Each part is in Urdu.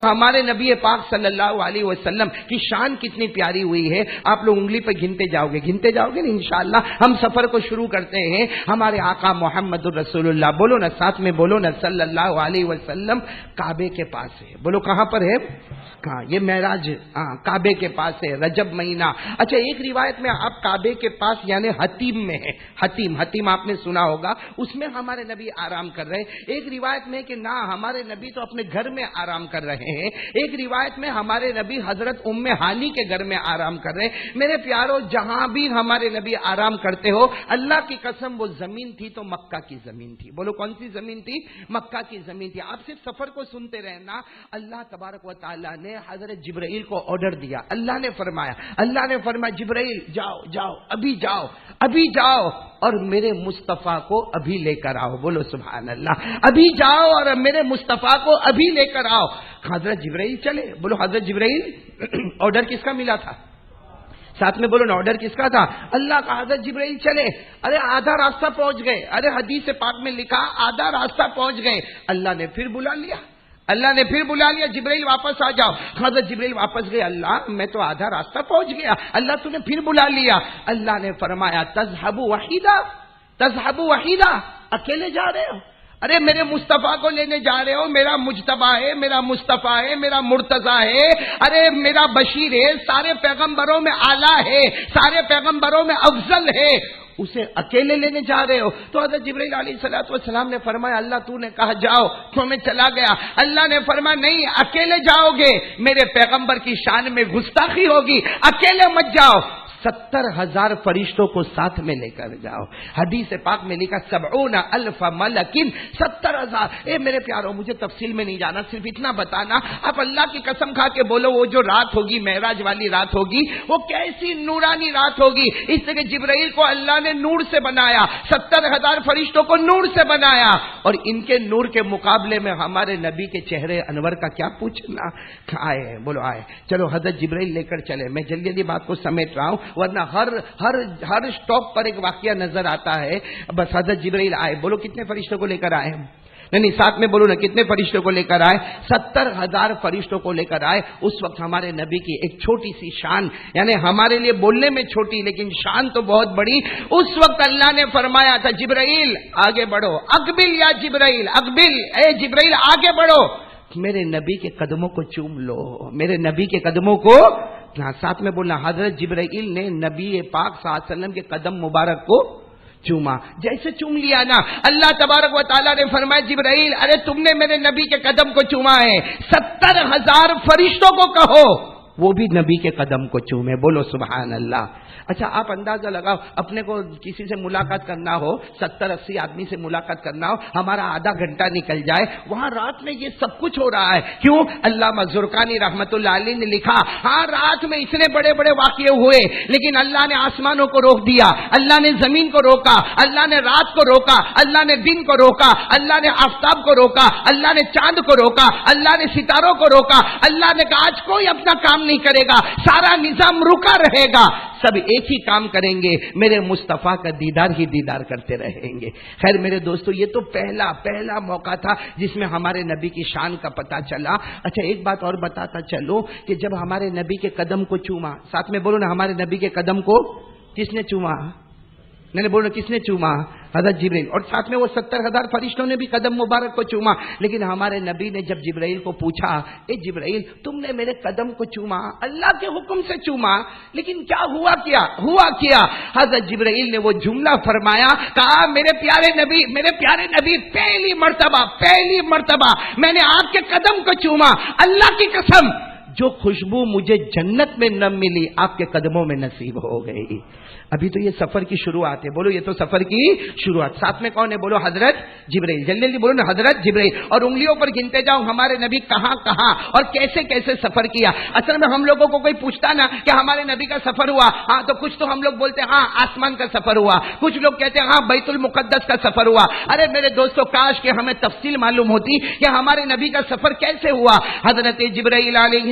ہمارے نبی پاک صلی اللہ علیہ وسلم کی شان کتنی پیاری ہوئی ہے، آپ لوگ انگلی پہ گنتے جاؤ گے نا انشاءاللہ۔ ہم سفر کو شروع کرتے ہیں، ہمارے آقا محمد الرسول اللہ، بولو نا ساتھ میں، بولو نا صلی اللہ علیہ وسلم کعبے کے پاس ہے۔ بولو کہاں پر ہے؟ کہاں؟ یہ معراج کعبے کے پاس ہے، رجب مہینہ۔ اچھا، ایک روایت میں آپ کعبے کے پاس یعنی حتیم میں ہے، حتیم آپ نے سنا ہوگا، اس میں ہمارے نبی آرام کر رہے۔ ایک روایت میں کہ نہ، ہمارے نبی تو اپنے گھر میں آرام کر رہے ہیں۔ ایک روایت میں ہمارے نبی حضرت ام ہانی کے گھر میں آرام کر رہے۔ میرے پیارو، جہاں بھی ہمارے نبی آرام کرتے ہو، اللہ کی قسم وہ زمین تھی تو مکہ کی زمین تھی۔ بولو کون سی زمین تھی؟ مکہ کی زمین تھی۔ آپ صرف سفر کو سنتے رہنا۔ اللہ تبارک و تعالیٰ نے حضرت جبرائیل کو آرڈر دیا، اللہ نے فرمایا جبرائیل جاؤ ابھی جاؤ اور میرے مصطفیٰ کو ابھی لے کر آؤ۔ بولو سبحان اللہ، ابھی جاؤ اور میرے مصطفیٰ کو ابھی لے کر آؤ۔ حضرت جبرائیل چلے۔ بولو حضرت جبرائیل، آرڈر کس کا ملا تھا؟ ساتھ میں بولو نا، آرڈر کس کا تھا؟ اللہ کا۔ حضرت جبرائیل چلے، ارے آدھا راستہ پہنچ گئے، ارے حدیث پاک میں لکھا آدھا راستہ پہنچ گئے، اللہ نے پھر بلا لیا، جبرائیل واپس آ جاؤ۔ حضرت جبرائیل واپس گئے، اللہ میں تو آدھا راستہ پہنچ گیا، اللہ تو نے پھر بلا لیا۔ اللہ نے فرمایا تذهب وحیدہ، اکیلے جا رہے ہو؟ ارے میرے مصطفیٰ کو لینے جا رہے ہو، میرا مجتبیٰ ہے، میرا مصطفیٰ ہے، میرا مرتضیٰ ہے، ارے میرا بشیر ہے، سارے پیغمبروں میں اعلیٰ ہے، سارے پیغمبروں میں افضل ہے، اسے اکیلے لینے جا رہے ہو؟ تو حضرت جبرائیل علیہ السلام نے فرمایا اللہ تو نے کہا جاؤ تو میں چلا گیا۔ اللہ نے فرمایا نہیں، اکیلے جاؤ گے، میرے پیغمبر کی شان میں گستاخی ہوگی، اکیلے مت جاؤ، 70,000 فرشتوں کو ساتھ میں لے کر جاؤ۔ حدیث پاک میں لکھا 70,000 ملکن، 70,000۔ اے میرے پیاروں، مجھے تفصیل میں نہیں جانا، صرف اتنا بتانا، آپ اللہ کی قسم کھا کے بولو وہ جو رات ہوگی، معراج والی رات ہوگی، وہ کیسی نورانی رات ہوگی۔ اس لیے کہ جبرائیل کو اللہ نے نور سے بنایا، 70,000 فرشتوں کو نور سے بنایا، اور ان کے نور کے مقابلے میں ہمارے نبی کے چہرے انور کا کیا پوچھنا۔ آئے، بولو آئے، چلو حضرت جبرائیل لے کر چلے۔ میں جلدی جلدی بات کو سمیٹ رہا ہوں، ورنہ ہر سٹاپ پر ایک واقعہ نظر آتا ہے۔ بس حضرت جبرائیل آئے، بولو کتنے فرشتوں کو لے کر آئے؟ نہیں ساتھ میں بولو نا، کتنے فرشتوں کو لے کر آئے؟ 70,000 فرشتوں کو لے کر آئے۔ اس وقت ہمارے نبی کی ایک چھوٹی سی شان، یعنی ہمارے لیے بولنے میں چھوٹی لیکن شان تو بہت بڑی۔ اس وقت اللہ نے فرمایا تھا جبرائیل آگے بڑھو، اقبل یا جبرائیل، اقبل، اے جبرائیل آگے بڑھو، میرے نبی کے قدموں کو چوم لو، میرے نبی کے قدموں کو۔ ساتھ میں بولنا، حضرت جبرائیل نے نبی پاک صلی اللہ علیہ وسلم کے قدم مبارک کو چوما۔ جیسے چوم لیا نا، اللہ تبارک و تعالیٰ نے فرمایا جبرائیل ارے تم نے میرے نبی کے قدم کو چوما ہے، 70,000 فرشتوں کو کہو وہ بھی نبی کے قدم کو چومے۔ بولو سبحان اللہ۔ اچھا آپ اندازہ لگاؤ، اپنے کو کسی سے ملاقات کرنا ہو، 70-80 آدمی سے ملاقات کرنا ہو، ہمارا آدھا گھنٹہ نکل جائے، وہاں رات میں یہ سب کچھ ہو رہا ہے۔ کیوں؟ علامہ زرقانی رحمت اللہ علیہ نے لکھا ہاں رات میں اتنے بڑے بڑے واقعے ہوئے، لیکن اللہ نے آسمانوں کو روک دیا، اللہ نے زمین کو روکا، اللہ نے رات کو روکا، اللہ نے دن کو روکا، اللہ نے آفتاب کو روکا، اللہ نے چاند کو روکا، اللہ نے ستاروں کو روکا۔ اللہ نے کہا آج کوئی اپنا کام نہیں کرے گا، سارا نظام رکا رہے گا، سب ایک ہی کام کریں گے، میرے مصطفیٰ کا دیدار ہی دیدار کرتے رہیں گے۔ خیر میرے دوستو، یہ تو پہلا موقع تھا جس میں ہمارے نبی کی شان کا پتہ چلا۔ اچھا ایک بات اور بتاتا چلو کہ جب ہمارے نبی کے قدم کو چوما، ساتھ میں بولو نا، ہمارے نبی کے قدم کو کس نے چوما؟ نہیں بولو کس نے چوما؟ حضرت جبرائیل، اور ساتھ میں وہ 70,000 فرشتوں نے بھی قدم مبارک کو چوما۔ لیکن ہمارے نبی نے جب جبرائیل کو پوچھا اے جبرائیل تم نے میرے قدم کو چوما، اللہ کے حکم سے چوما، لیکن کیا ہوا کیا؟ حضرت جبرائیل نے وہ جملہ فرمایا، کہا میرے پیارے نبی پہلی مرتبہ میں نے آپ کے قدم کو چوما، اللہ کی قسم جو خوشبو مجھے جنت میں نہ ملی آپ کے قدموں میں نصیب ہو گئی۔ ابھی تو یہ سفر کی شروعات ہے، بولو یہ تو سفر کی شروعات۔ ساتھ میں کون ہے؟ بولو حضرت جبرائیل، جلدی بولو نا حضرت جبرائیل، اور انگلیوں پر گنتے جاؤ ہمارے نبی کہاں اور کیسے سفر کیا۔ اصل میں ہم لوگوں کو کوئی پوچھتا نا کہ ہمارے نبی کا سفر ہوا، ہاں تو کچھ تو ہم لوگ بولتے ہاں آسمان کا سفر ہوا، کچھ لوگ کہتے ہیں ہاں بیت المقدس کا سفر ہوا۔ ارے میرے دوستو کاش کہ ہمیں تفصیل معلوم ہوتی کہ ہمارے نبی کا سفر کیسے ہوا۔ حضرت جبرائیل علیہ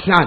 7।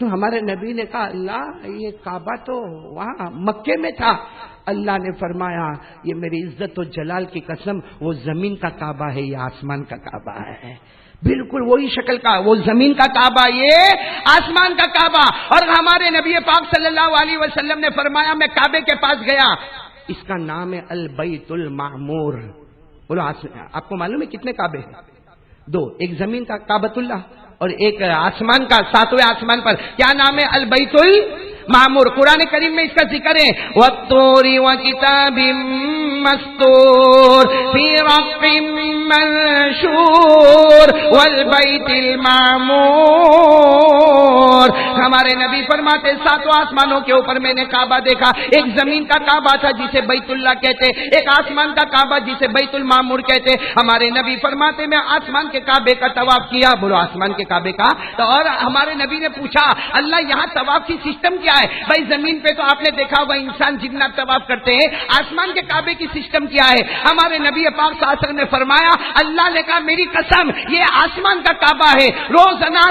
تو ہمارے نبی نے کہا اللہ یہ کعبہ تو وہاں مکے میں تھا. اللہ نے فرمایا یہ میری عزت و جلال کی قسم وہ زمین کا کعبہ ہے یہ آسمان کا کعبہ ہے. بالکل وہی شکل کا وہ زمین کا کعبہ یہ آسمان کا کعبہ. اور ہمارے نبی پاک صلی اللہ علیہ وسلم نے فرمایا میں کعبے کے پاس گیا, اس کا نام ہے البیت المعمور. بولو آپ کو معلوم ہے کتنے کعبے ہیں؟ 2. ایک زمین کا کعبۃ اللہ اور ایک آسمان کا 7ویں آسمان پر. کیا نام ہے؟ البیت المعمور. قرآن کریم میں اس کا ذکر ہے وَالطُّورِ وَكِتَابٍ مَّسْطُورٍ فِي رَقٍّ مَّنشُورٍ وَالْبَيْتِ الْمَعْمُورِ. ہمارے نبی فرماتے 7 آسمانوں کے اوپر میں نے کعبہ دیکھا. ایک زمین کا کعبہ تھا جسے بیت اللہ کہتے, ایک آسمان کا کعبہ جسے بیت المعمور کہتے. ہمارے نبی فرماتے میں آسمان کے کعبے کا طواف کیا. بولو آسمان کے کعبے کا. تو اور ہمارے نبی نے پوچھا اللہ یہاں طواف کی سسٹم کیا ہے؟ بھائی زمین پہ تو آپ نے دیکھا ہوگا انسان جنات طواف کرتے ہیں, آسمان کے کعبے کی سسٹم کیا ہے؟ ہمارے نبی پاک صلی اللہ علیہ وسلم نے فرمایا اللہ نے کہا میری قسم یہ آسمان کا کعبہ ہے, روزانہ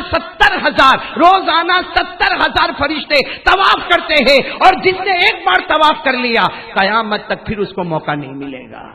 70,000 فرشتے طواف کرتے ہیں, اور جس نے ایک بار طواف کر لیا قیامت تک پھر اس کو موقع نہیں ملے گا.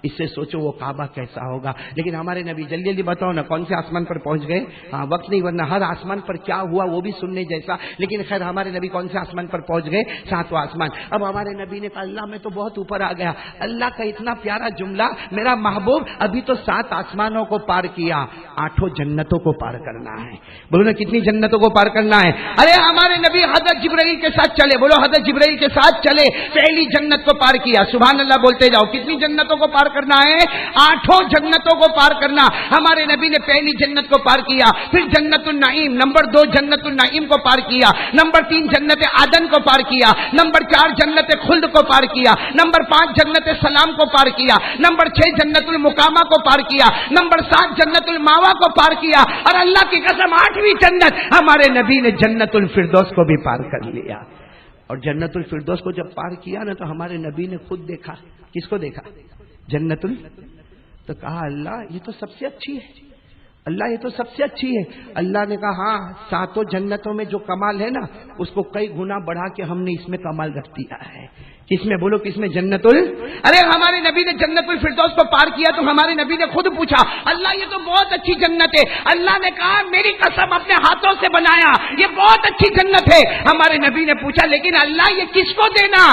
اس سے سوچو وہ کعبہ کیسا ہوگا. لیکن ہمارے نبی جلدی جلدی بتاؤ نا کون سے آسمان پر پہنچ گئے؟ ہاں وقت نہیں ورنہ ہر آسمان پر کیا ہوا وہ بھی سننے جیسا. لیکن خیر ہمارے نبی کون سے آسمان پر پہنچ گئے؟ 7واں آسمان. اب ہمارے نبی نے کہا اللہ میں تو بہت اوپر آ گیا. اللہ کا اتنا پیارا جملہ میرا محبوب ابھی تو 7 آسمانوں کو پار کیا, 8 جنتوں کو پار کرنا ہے. بولو نا کتنی جنتوں کو پار کرنا ہے؟ ارے ہمارے نبی حضرت جبرائیل کے ساتھ چلے. بولو حضرت جبرائیل کے ساتھ چلے, پہلی جنت کو پار کیا. سبحان اللہ بولتے جاؤ. کتنی جنتوں کو پار کرنا ہے؟ 8 جنتوں کو پار کرنا. ہمارے نبی نے پہلی جنت کو پار کیا, پھر جنت النعیم, نمبر 2 جنت النعیم کو پار کیا, نمبر 3 جنت عدن کو پار کیا, نمبر 4 جنت خلد کو پار کیا, نمبر 5 جنت سلام کو پار کیا, نمبر 6 جنت المقامہ کو پار کیا, نمبر 7 جنت الماوا کو پار کیا, اور اللہ کی قسم 8ویں جنت ہمارے نبی نے جنت الفردوس کو بھی پار کر لیا. اور جنت الفردوس کو جب پار کیا نا تو ہمارے نبی نے خود دیکھا. کس کو دیکھا؟ جنت تو کہا اللہ یہ تو سب سے اچھی ہے, اللہ یہ تو سب سے اچھی ہے. اللہ نے کہا ہاں 7 جنتوں میں جو کمال ہے نا اس کو کئی گنا بڑھا کے ہم نے اس میں کمال رکھ دیا ہے. کس میں؟ بولو کس میں؟ ارے ہمارے نبی نے جنت الفردوس کو پار کیا تو ہمارے نبی نے خود پوچھا اللہ یہ تو بہت اچھی جنت ہے. اللہ نے کہا میری قسم اپنے ہاتھوں سے بنایا یہ بہت اچھی جنت ہے. ہمارے نبی نے پوچھا لیکن اللہ یہ کس کو دینا؟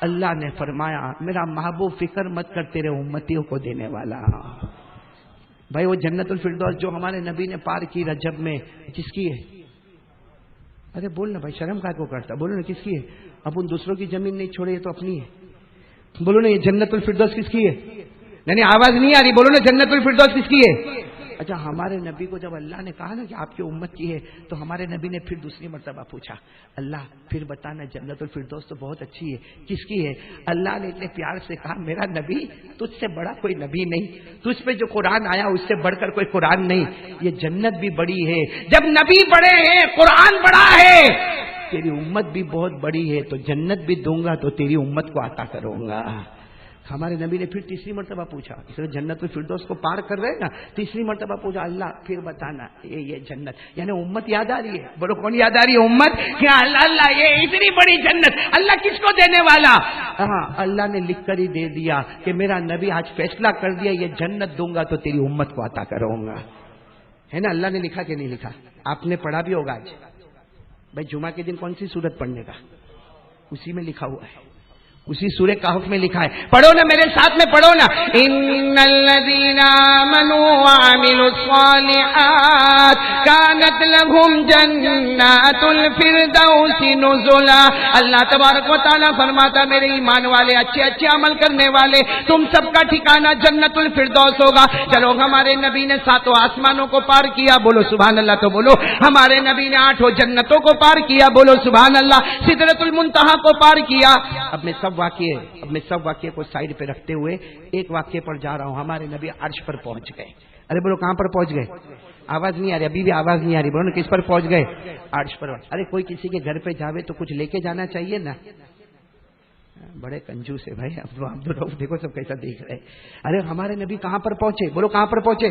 اللہ نے فرمایا میرا محبوب فکر مت کر تیرے امتیوں کو دینے والا. بھائی وہ جنت الفردوس جو ہمارے نبی نے پار کی رجب میں کس کی ہے؟ ارے بول نا بھائی شرم کا کو کرتا. بولو نا کس کی ہے؟ اپن دوسروں کی زمین نہیں چھوڑے یہ تو اپنی ہے. بولو نا یہ جنت الفردوس کس کی ہے؟ نہیں آواز نہیں آ رہی. بولو نا جنت الفردوس کس کی ہے؟ اچھا ہمارے نبی کو جب اللہ نے کہا نا کہ آپ کی امت کی ہے تو ہمارے نبی نے پھر دوسری مرتبہ پوچھا اللہ پھر بتانا جنت الفردوس تو بہت اچھی ہے کس کی ہے؟ اللہ نے اتنے پیار سے کہا میرا نبی تجھ سے بڑا کوئی نبی نہیں, تجھ پہ جو قرآن آیا اس سے بڑھ کر کوئی قرآن نہیں. یہ جنت بھی بڑی ہے, جب نبی بڑے ہیں قرآن بڑا ہے, تیری امت بھی بہت بڑی ہے تو جنت بھی دوں گا تو تیری امت کو عطا کروں گا. ہمارے نبی نے پھر تیسری مرتبہ پوچھا, اس لیے جنت الفردوس کو پار کر رہے نا, تیسری مرتبہ پوچھا اللہ پھر بتانا یہ جنت, یعنی امت یاد آ رہی ہے. بولو کون یاد آ رہی ہے؟ امت. کیا اللہ یہ اتنی بڑی جنت اللہ کس کو دینے والا؟ ہاں اللہ نے لکھ کر ہی دے دیا کہ میرا نبی آج فیصلہ کر دیا یہ جنت دوں گا تو تیری امت کو عطا کروں گا. ہے نا اللہ نے لکھا کہ نہیں لکھا؟ آپ نے پڑھا بھی ہوگا آج. بھائی جمعہ کے دن کون سی سورت پڑھنے کا؟ اسی میں لکھا ہوا ہے, اسی سورہ کہف میں لکھا ہے. پڑھو نا میرے ساتھ میں پڑھو نا ان الذین آمنوا وعملوا الصالحات كانت لهم جنات الفردوس نزلا. اللہ تبارک و تعالیٰ فرماتا میرے ایمان والے اچھے اچھے عمل کرنے والے تم سب کا ٹھکانہ جنت الفردوس ہوگا. چلو ہمارے نبی نے 7 آسمانوں کو پار کیا, بولو سبحان اللہ. تو بولو ہمارے نبی نے 8 جنتوں کو پار کیا, بولو سبحان اللہ. سدرۃ المنتہا کو پار کیا. اب میں سب واقعے کو سائڈ پہ رکھتے ہوئے ایک واقعے پر جا رہا ہوں. ہمارے نبی عرش پر پہنچ گئے. ارے بولو کہاں پر پہنچ گئے؟ آواز نہیں آ رہی, ابھی بھی آواز نہیں آ رہی. بولو نا کس پر پہنچ گئے؟ عرش پر. ارے کوئی کسی کے گھر پہ جاوے تو کچھ لے کے جانا چاہیے نا. بڑے کنجوس ہے بھائی. اب دیکھو سب کیسا دیکھ رہے. ارے ہمارے نبی کہاں پر پہنچے؟ بولو کہاں پر پہنچے؟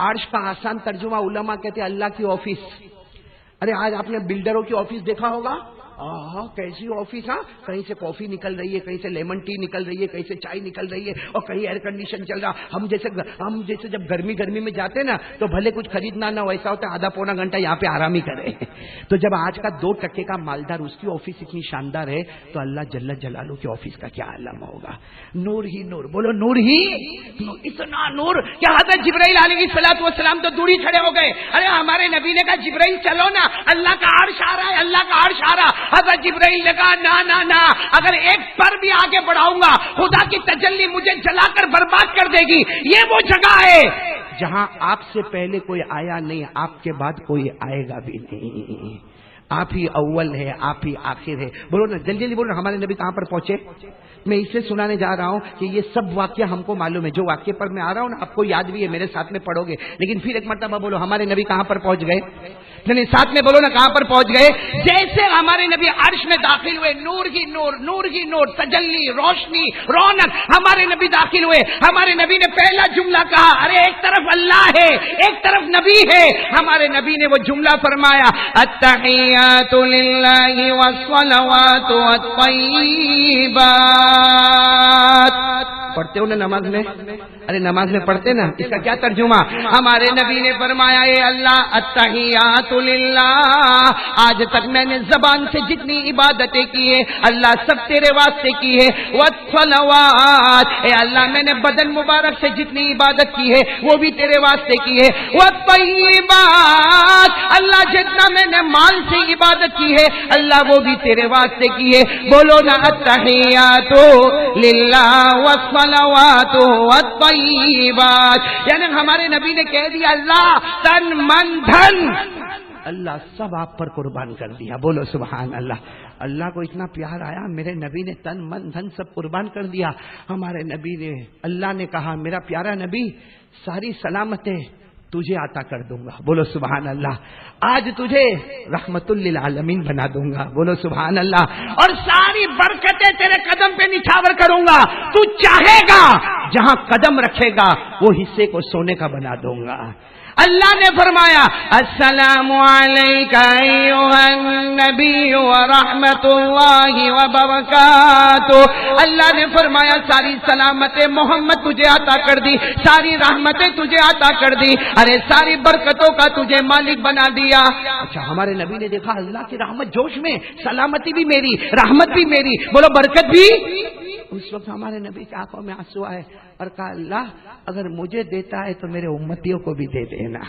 عرش کا آسان ترجمہ علماء کہتے ہیں اللہ کی آفس. ارے آج آپ نے بلڈروں کی آفس دیکھا ہوگا، کیسی آفس، کہیں سے کافی نکل رہی ہے، کہیں سے لیمن ٹی نکل رہی ہے، کہیں سے چائے نکل رہی ہے، اور کہیں ایئر کنڈیشن چل رہا. ہم جیسے جب گرمی میں جاتے نا تو بھلے کچھ خریدنا نہ ویسا ہوتا ہے، آدھا پونا گھنٹہ یہاں پہ آرام ہی کرے. تو جب آج کا 2% کا مالدار اس کی آفس اتنی شاندار ہے تو اللہ جل جلالہ کی آفس کا کیا عالم ہوگا. نور ہی نور، بولو نور ہی نور، اتنا نور کہ حضرت جبرائیل علیہ الصلوۃ والسلام تو دور ہی کھڑے ہو گئے. ارے ہمارے نبی نے کہا جبرائیل چلو نا، اللہ کا عرش آ رہا ہے، اللہ کا عرش آ رہا. حضرت جبرائیل نے کہا نا، اگر ایک پر بھی آگے بڑھاؤں گا خدا کی تجلی مجھے جلا کر برباد کر دے گی. یہ وہ جگہ ہے جہاں آپ سے پہلے کوئی آیا نہیں، آپ کے بعد کوئی آئے گا بھی نہیں. آپ ہی اول ہے، آپ ہی آخر ہے. بولو نا جلدی بولو نا، ہمارے نبی کہاں پر پہنچے؟ میں اسے سنانے جا رہا ہوں کہ یہ سب واقعہ ہم کو معلوم ہے. جو واقعے پر میں آ رہا ہوں نا آپ کو یاد بھی ہے، میرے ساتھ میں پڑھو گے. لیکن پھر ایک مرتبہ بولو ہمارے نبی کہاں پر پہنچ گئے؟ نہیں، ساتھ میں بولو نا کہاں پر پہنچ گئے؟ جیسے ہمارے نبی عرش میں داخل ہوئے، نور ہی نور، تجلی، روشنی، رونق، ہمارے نبی داخل ہوئے. ہمارے نبی نے پہلا جملہ کہا، ارے ایک طرف اللہ ہے، ایک طرف نبی ہے. ہمارے نبی نے وہ جملہ فرمایا، التحیات للہ والصلوات والطیبات. پڑھتے ہو نا نماز میں؟ ارے نماز میں پڑھتے نا، اس کا کیا ترجمہ؟ ہمارے نبی نے فرمایا، اے اللہ التحیات للہ، آج تک میں نے زبان سے جتنی عبادتیں کی ہے اللہ سب تیرے واسطے کی ہے. والصلوات، اے اللہ میں نے بدن مبارک سے جتنی عبادت کی ہے وہ بھی تیرے واسطے کی ہے. والطیبات، اللہ جتنا میں نے مال سے عبادت کی ہے اللہ وہ بھی تیرے واسطے کی ہے. بولو نا التحیات للہ والصلوات والطیبات. یعنی ہمارے نبی نے کہہ دیا اللہ تن من دھن اللہ سب آپ پر قربان کر دیا. بولو سبحان اللہ. اللہ کو اتنا پیار آیا، میرے نبی نے تن من دھن سب قربان کر دیا. ہمارے نبی نے، اللہ نے کہا میرا پیارا نبی ساری سلامتیں تجھے عطا کر دوں گا. بولو سبحان اللہ. آج تجھے رحمت للعالمین بنا دوں گا. بولو سبحان اللہ. اور ساری برکتیں تیرے قدم پہ نچھاور کروں گا. تو چاہے گا جہاں قدم رکھے گا وہ حصے کو سونے کا بنا دوں گا. اللہ نے فرمایا السلام علیکہ ایھا النبی ورحمۃ اللہ وبرکاتہ. اللہ نے فرمایا ساری سلامتیں محمد تجھے عطا کر دی، ساری رحمتیں تجھے عطا کر دی، ارے ساری برکتوں کا تجھے مالک بنا دیا. اچھا ہمارے نبی نے دیکھا اللہ کی رحمت جوش میں، سلامتی بھی میری، رحمت بھی میری، بولو برکت بھی. اس وقت ہمارے نبی کی آنکھوں میں آنسو آئے اور کہا اللہ اگر مجھے دیتا ہے تو میرے امتیوں کو بھی دے دینا.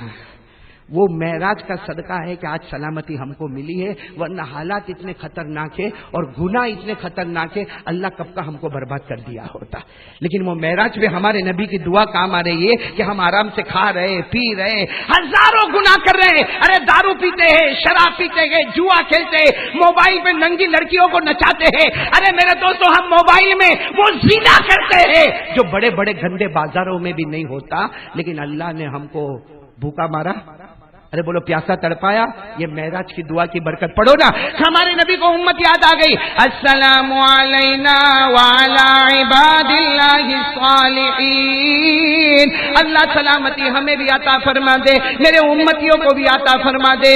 وہ معراج کا صدقہ ہے کہ آج سلامتی ہم کو ملی ہے، ورنہ حالات اتنے خطرناک ہے اور گناہ اتنے خطرناک ہے اللہ کب کا ہم کو برباد کر دیا ہوتا. لیکن وہ معراج میں ہمارے نبی کی دعا کام آ رہی ہے کہ ہم آرام سے کھا رہے، پی رہے، ہزاروں گناہ کر رہے ہیں. ارے دارو پیتے ہیں، شراب پیتے ہیں، جوا کھیلتے ہیں، موبائل میں ننگی لڑکیوں کو نچاتے ہیں. ارے میرے دوستوں ہم موبائل میں وہ زنا کرتے ہیں جو بڑے بڑے گندے بازاروں میں بھی نہیں ہوتا. لیکن اللہ نے ہم کو بھوکا مارا، ارے بولو پیاسا تڑپایا. یہ معراج کی دعا کی برکت. پڑھو نا ہمارے نبی کو امت یاد آ گئی. السلام علینا وعلی عباد اللہ الصالحین. اللہ سلامتی ہمیں بھی عطا فرما دے، میرے امتیوں کو بھی عطا فرما دے.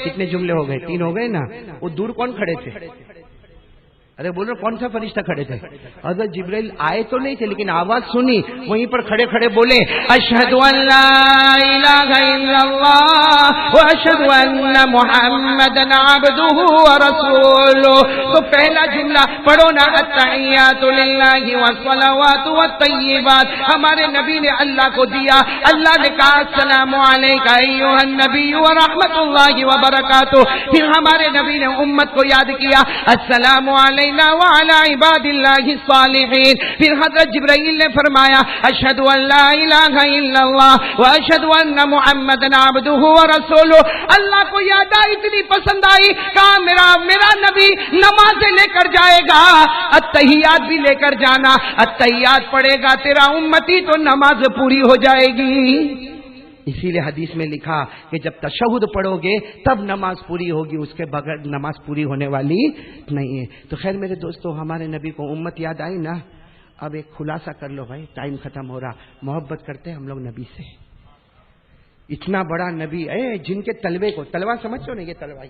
کتنے جملے ہو گئے؟ 3 ہو گئے نا. وہ دور کون کھڑے تھے؟ ارے بولو کون سا فرشتہ کھڑے تھے؟ حضرت جبرائیل آئے تو نہیں تھے لیکن آواز سنی، وہیں پر کھڑے کھڑے بولے اشہد ان لا الہ الا اللہ واشہد ان محمدا عبدہ ورسولہ. تو پہلا جملہ پڑھو نا التحیات للہ والصلوات والطیبات. ہمارے نبی نے اللہ کو دیا. اللہ نے کہا السلام علیکہ ایھا النبی ورحمۃ اللہ وبرکاتہ. پھر ہمارے نبی نے امت کو یاد کیا السلام علیکہ وعلی عباد اللہ الصالحین. پھر حضرت جبرائیل نے فرمایا اشہد ان لا الہ الا اللہ واشہد ان محمدا عبدہ ورسولہ. اللہ کو یاد آئی، اتنی پسند آئی، کہا میرا نبی نماز لے کر جائے گا، التحیات بھی لے کر جانا. التحیات پڑھے گا تیرا امتی تو نماز پوری ہو جائے گی. اسی لیے حدیث میں لکھا کہ جب تشہد پڑھو گے تب نماز پوری ہوگی، اس کے بغیر نماز پوری ہونے والی نہیں ہے. تو خیر میرے دوستو ہمارے نبی کو امت یاد آئی نا. اب ایک خلاصہ کر لو بھائی، ٹائم ختم ہو رہا. محبت کرتے ہیں ہم لوگ نبی سے؟ اتنا بڑا نبی ہے جن کے تلوے کو، تلوا سمجھتے ہو نا، یہ تلوا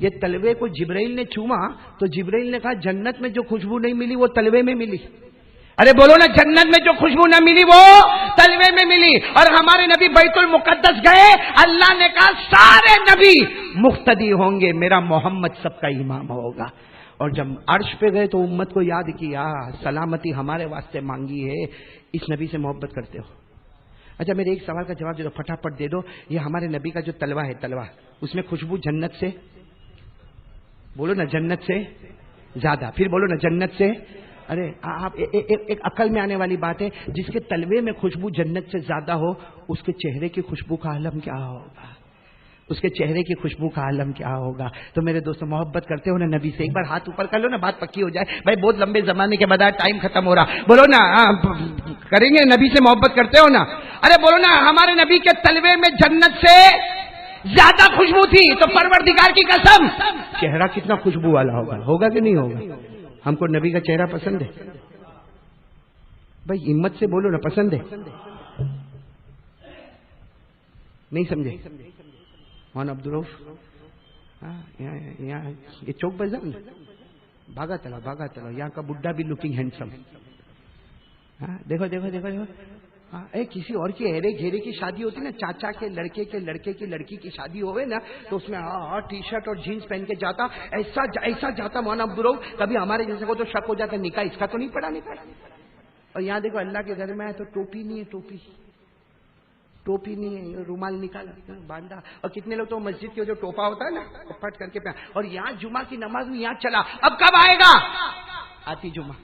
یہ تلوے کو جبرائیل نے چوما تو جبرائیل نے کہا جنت میں جو خوشبو نہیں ملی وہ تلوے میں ملی. ارے بولو نا، جنت میں جو خوشبو نہ ملی وہ تلوے میں ملی. اور ہمارے نبی بیت المقدس گئے، اللہ نے کہا سارے نبی مقتدی ہوں گے، میرا محمد سب کا امام ہوگا. اور جب عرش پہ گئے تو امت کو یاد کیا، سلامتی ہمارے واسطے مانگی ہے. اس نبی سے محبت کرتے ہو؟ اچھا میرے ایک سوال کا جواب دے دو، پھٹافٹ دے دو. یہ ہمارے نبی کا جو تلوا ہے، تلوا، اس میں خوشبو جنت سے، بولو نا جنت سے زیادہ، پھر بولو نا جنت سے. ارے آپ ایک عقل میں آنے والی بات ہے، جس کے تلوے میں خوشبو جنت سے زیادہ ہو اس کے چہرے کی خوشبو کا عالم کیا ہوگا، اس کے چہرے کی خوشبو کا عالم کیا ہوگا. تو میرے دوستوں محبت کرتے ہو نا نبی سے؟ ایک بار ہاتھ اوپر کر لو نا، بات پکی ہو جائے. بھائی بہت لمبے زمانے کے بعد ٹائم ختم ہو رہا، بولو نا کریں گے نبی سے محبت کرتے ہو نا؟ ارے بولو نا ہمارے نبی کے تلوے میں جنت سے زیادہ خوشبو تھی. تو پروردگار کی قسم چہرہ کتنا خوشبو والا ہوگا، ہوگا کہ نہیں ہوگا؟ ہم کو نبی کا چہرہ پسند ہے بھائی، ہمت سے بولو نا، پسند ہے؟ نہیں سمجھے؟ مولانا عبدالرؤف یہ چوک بازار نا، بھاگا چلا بھاگا چلا، یہاں کا بڈھا بھی لکنگ ہینڈسم. دیکھو دیکھو دیکھو دیکھو، کسی اور کی ہیرے گھیرے کی شادی ہوتی نا، چاچا کے لڑکے کی لڑکی کی شادی ہوئے نا، تو اس میں ٹی شرٹ اور جینس پہن کے جاتا، ایسا جاتا مولانا عبدالرؤف. کبھی ہمارے جیسے کو تو شک ہو جاتا نکاح اس کا تو نہیں پڑا نکاح. اور یہاں دیکھو اللہ کے گھر میں ہے تو ٹوپی نہیں ہے، ٹوپی نہیں ہے، رومال نکالا باندھا. اور کتنے لوگ تو مسجد کے جو ٹوپا ہوتا ہے نا پٹ کر کے پہنا. اور یہاں جمعہ کی نماز میں یہاں چلا. اب کب آئے گا؟ آتی جمعہ.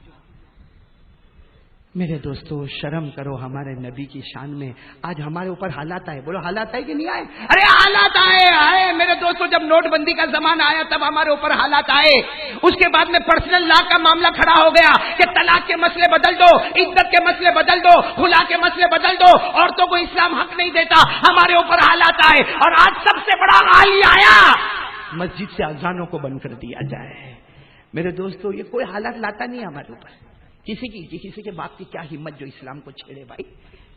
میرے دوستو شرم کرو ہمارے نبی کی شان میں. آج ہمارے اوپر حالات آئے، بولو حالات آئے کہ نہیں آئے؟ ارے حالات آئے میرے دوستو. جب نوٹ بندی کا زمانہ آیا تب ہمارے اوپر حالات آئے. اس کے بعد میں پرسنل لا کا معاملہ کھڑا ہو گیا کہ طلاق کے مسئلے بدل دو، عدت کے مسئلے بدل دو، خلا کے مسئلے بدل دو، عورتوں کو اسلام حق نہیں دیتا. ہمارے اوپر حالات آئے. اور آج سب سے بڑا حال یہ آیا مسجد سے اذانوں کو بند کر دیا جائے. میرے دوستو یہ کوئی حالات لاتا نہیں ہمارے اوپر. کسی کے باپ کی کیا ہمت جو اسلام کو چھیڑے. بھائی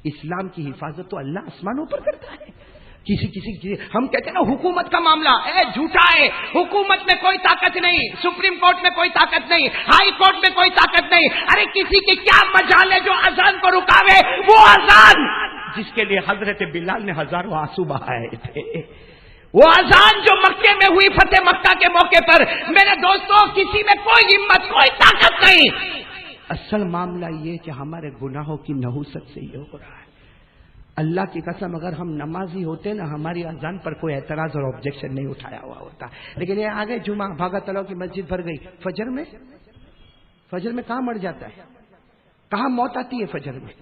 اسلام کی حفاظت تو اللہ آسمانوں پر کرتا ہے. کسی ہم کہتے ہیں نا حکومت کا معاملہ جھوٹا ہے. حکومت میں کوئی طاقت نہیں، سپریم کورٹ میں کوئی طاقت نہیں، ہائی کورٹ میں کوئی طاقت نہیں. ارے کسی کی کیا مجال ہے جو اذان کو رکاوے؟ وہ اذان جس کے لیے حضرت بلال نے ہزاروں آنسو بہائے تھے، وہ اذان جو مکے میں ہوئی فتح مکہ کے موقع پر. میرے دوستوں کسی میں کوئی ہمت، کوئی طاقت نہیں. اصل معاملہ یہ کہ ہمارے گناہوں کی نحوست سے یہ ہو رہا ہے. اللہ کی قسم اگر ہم نمازی ہوتے نا ہماری اذان پر کوئی اعتراض اور آبجیکشن نہیں اٹھایا ہوا ہوتا. لیکن یہ آگے جمعہ بھاگا تلاؤ کی مسجد بھر گئی. فجر میں کہاں مر جاتا ہے؟ کہاں موت آتی ہے فجر میں؟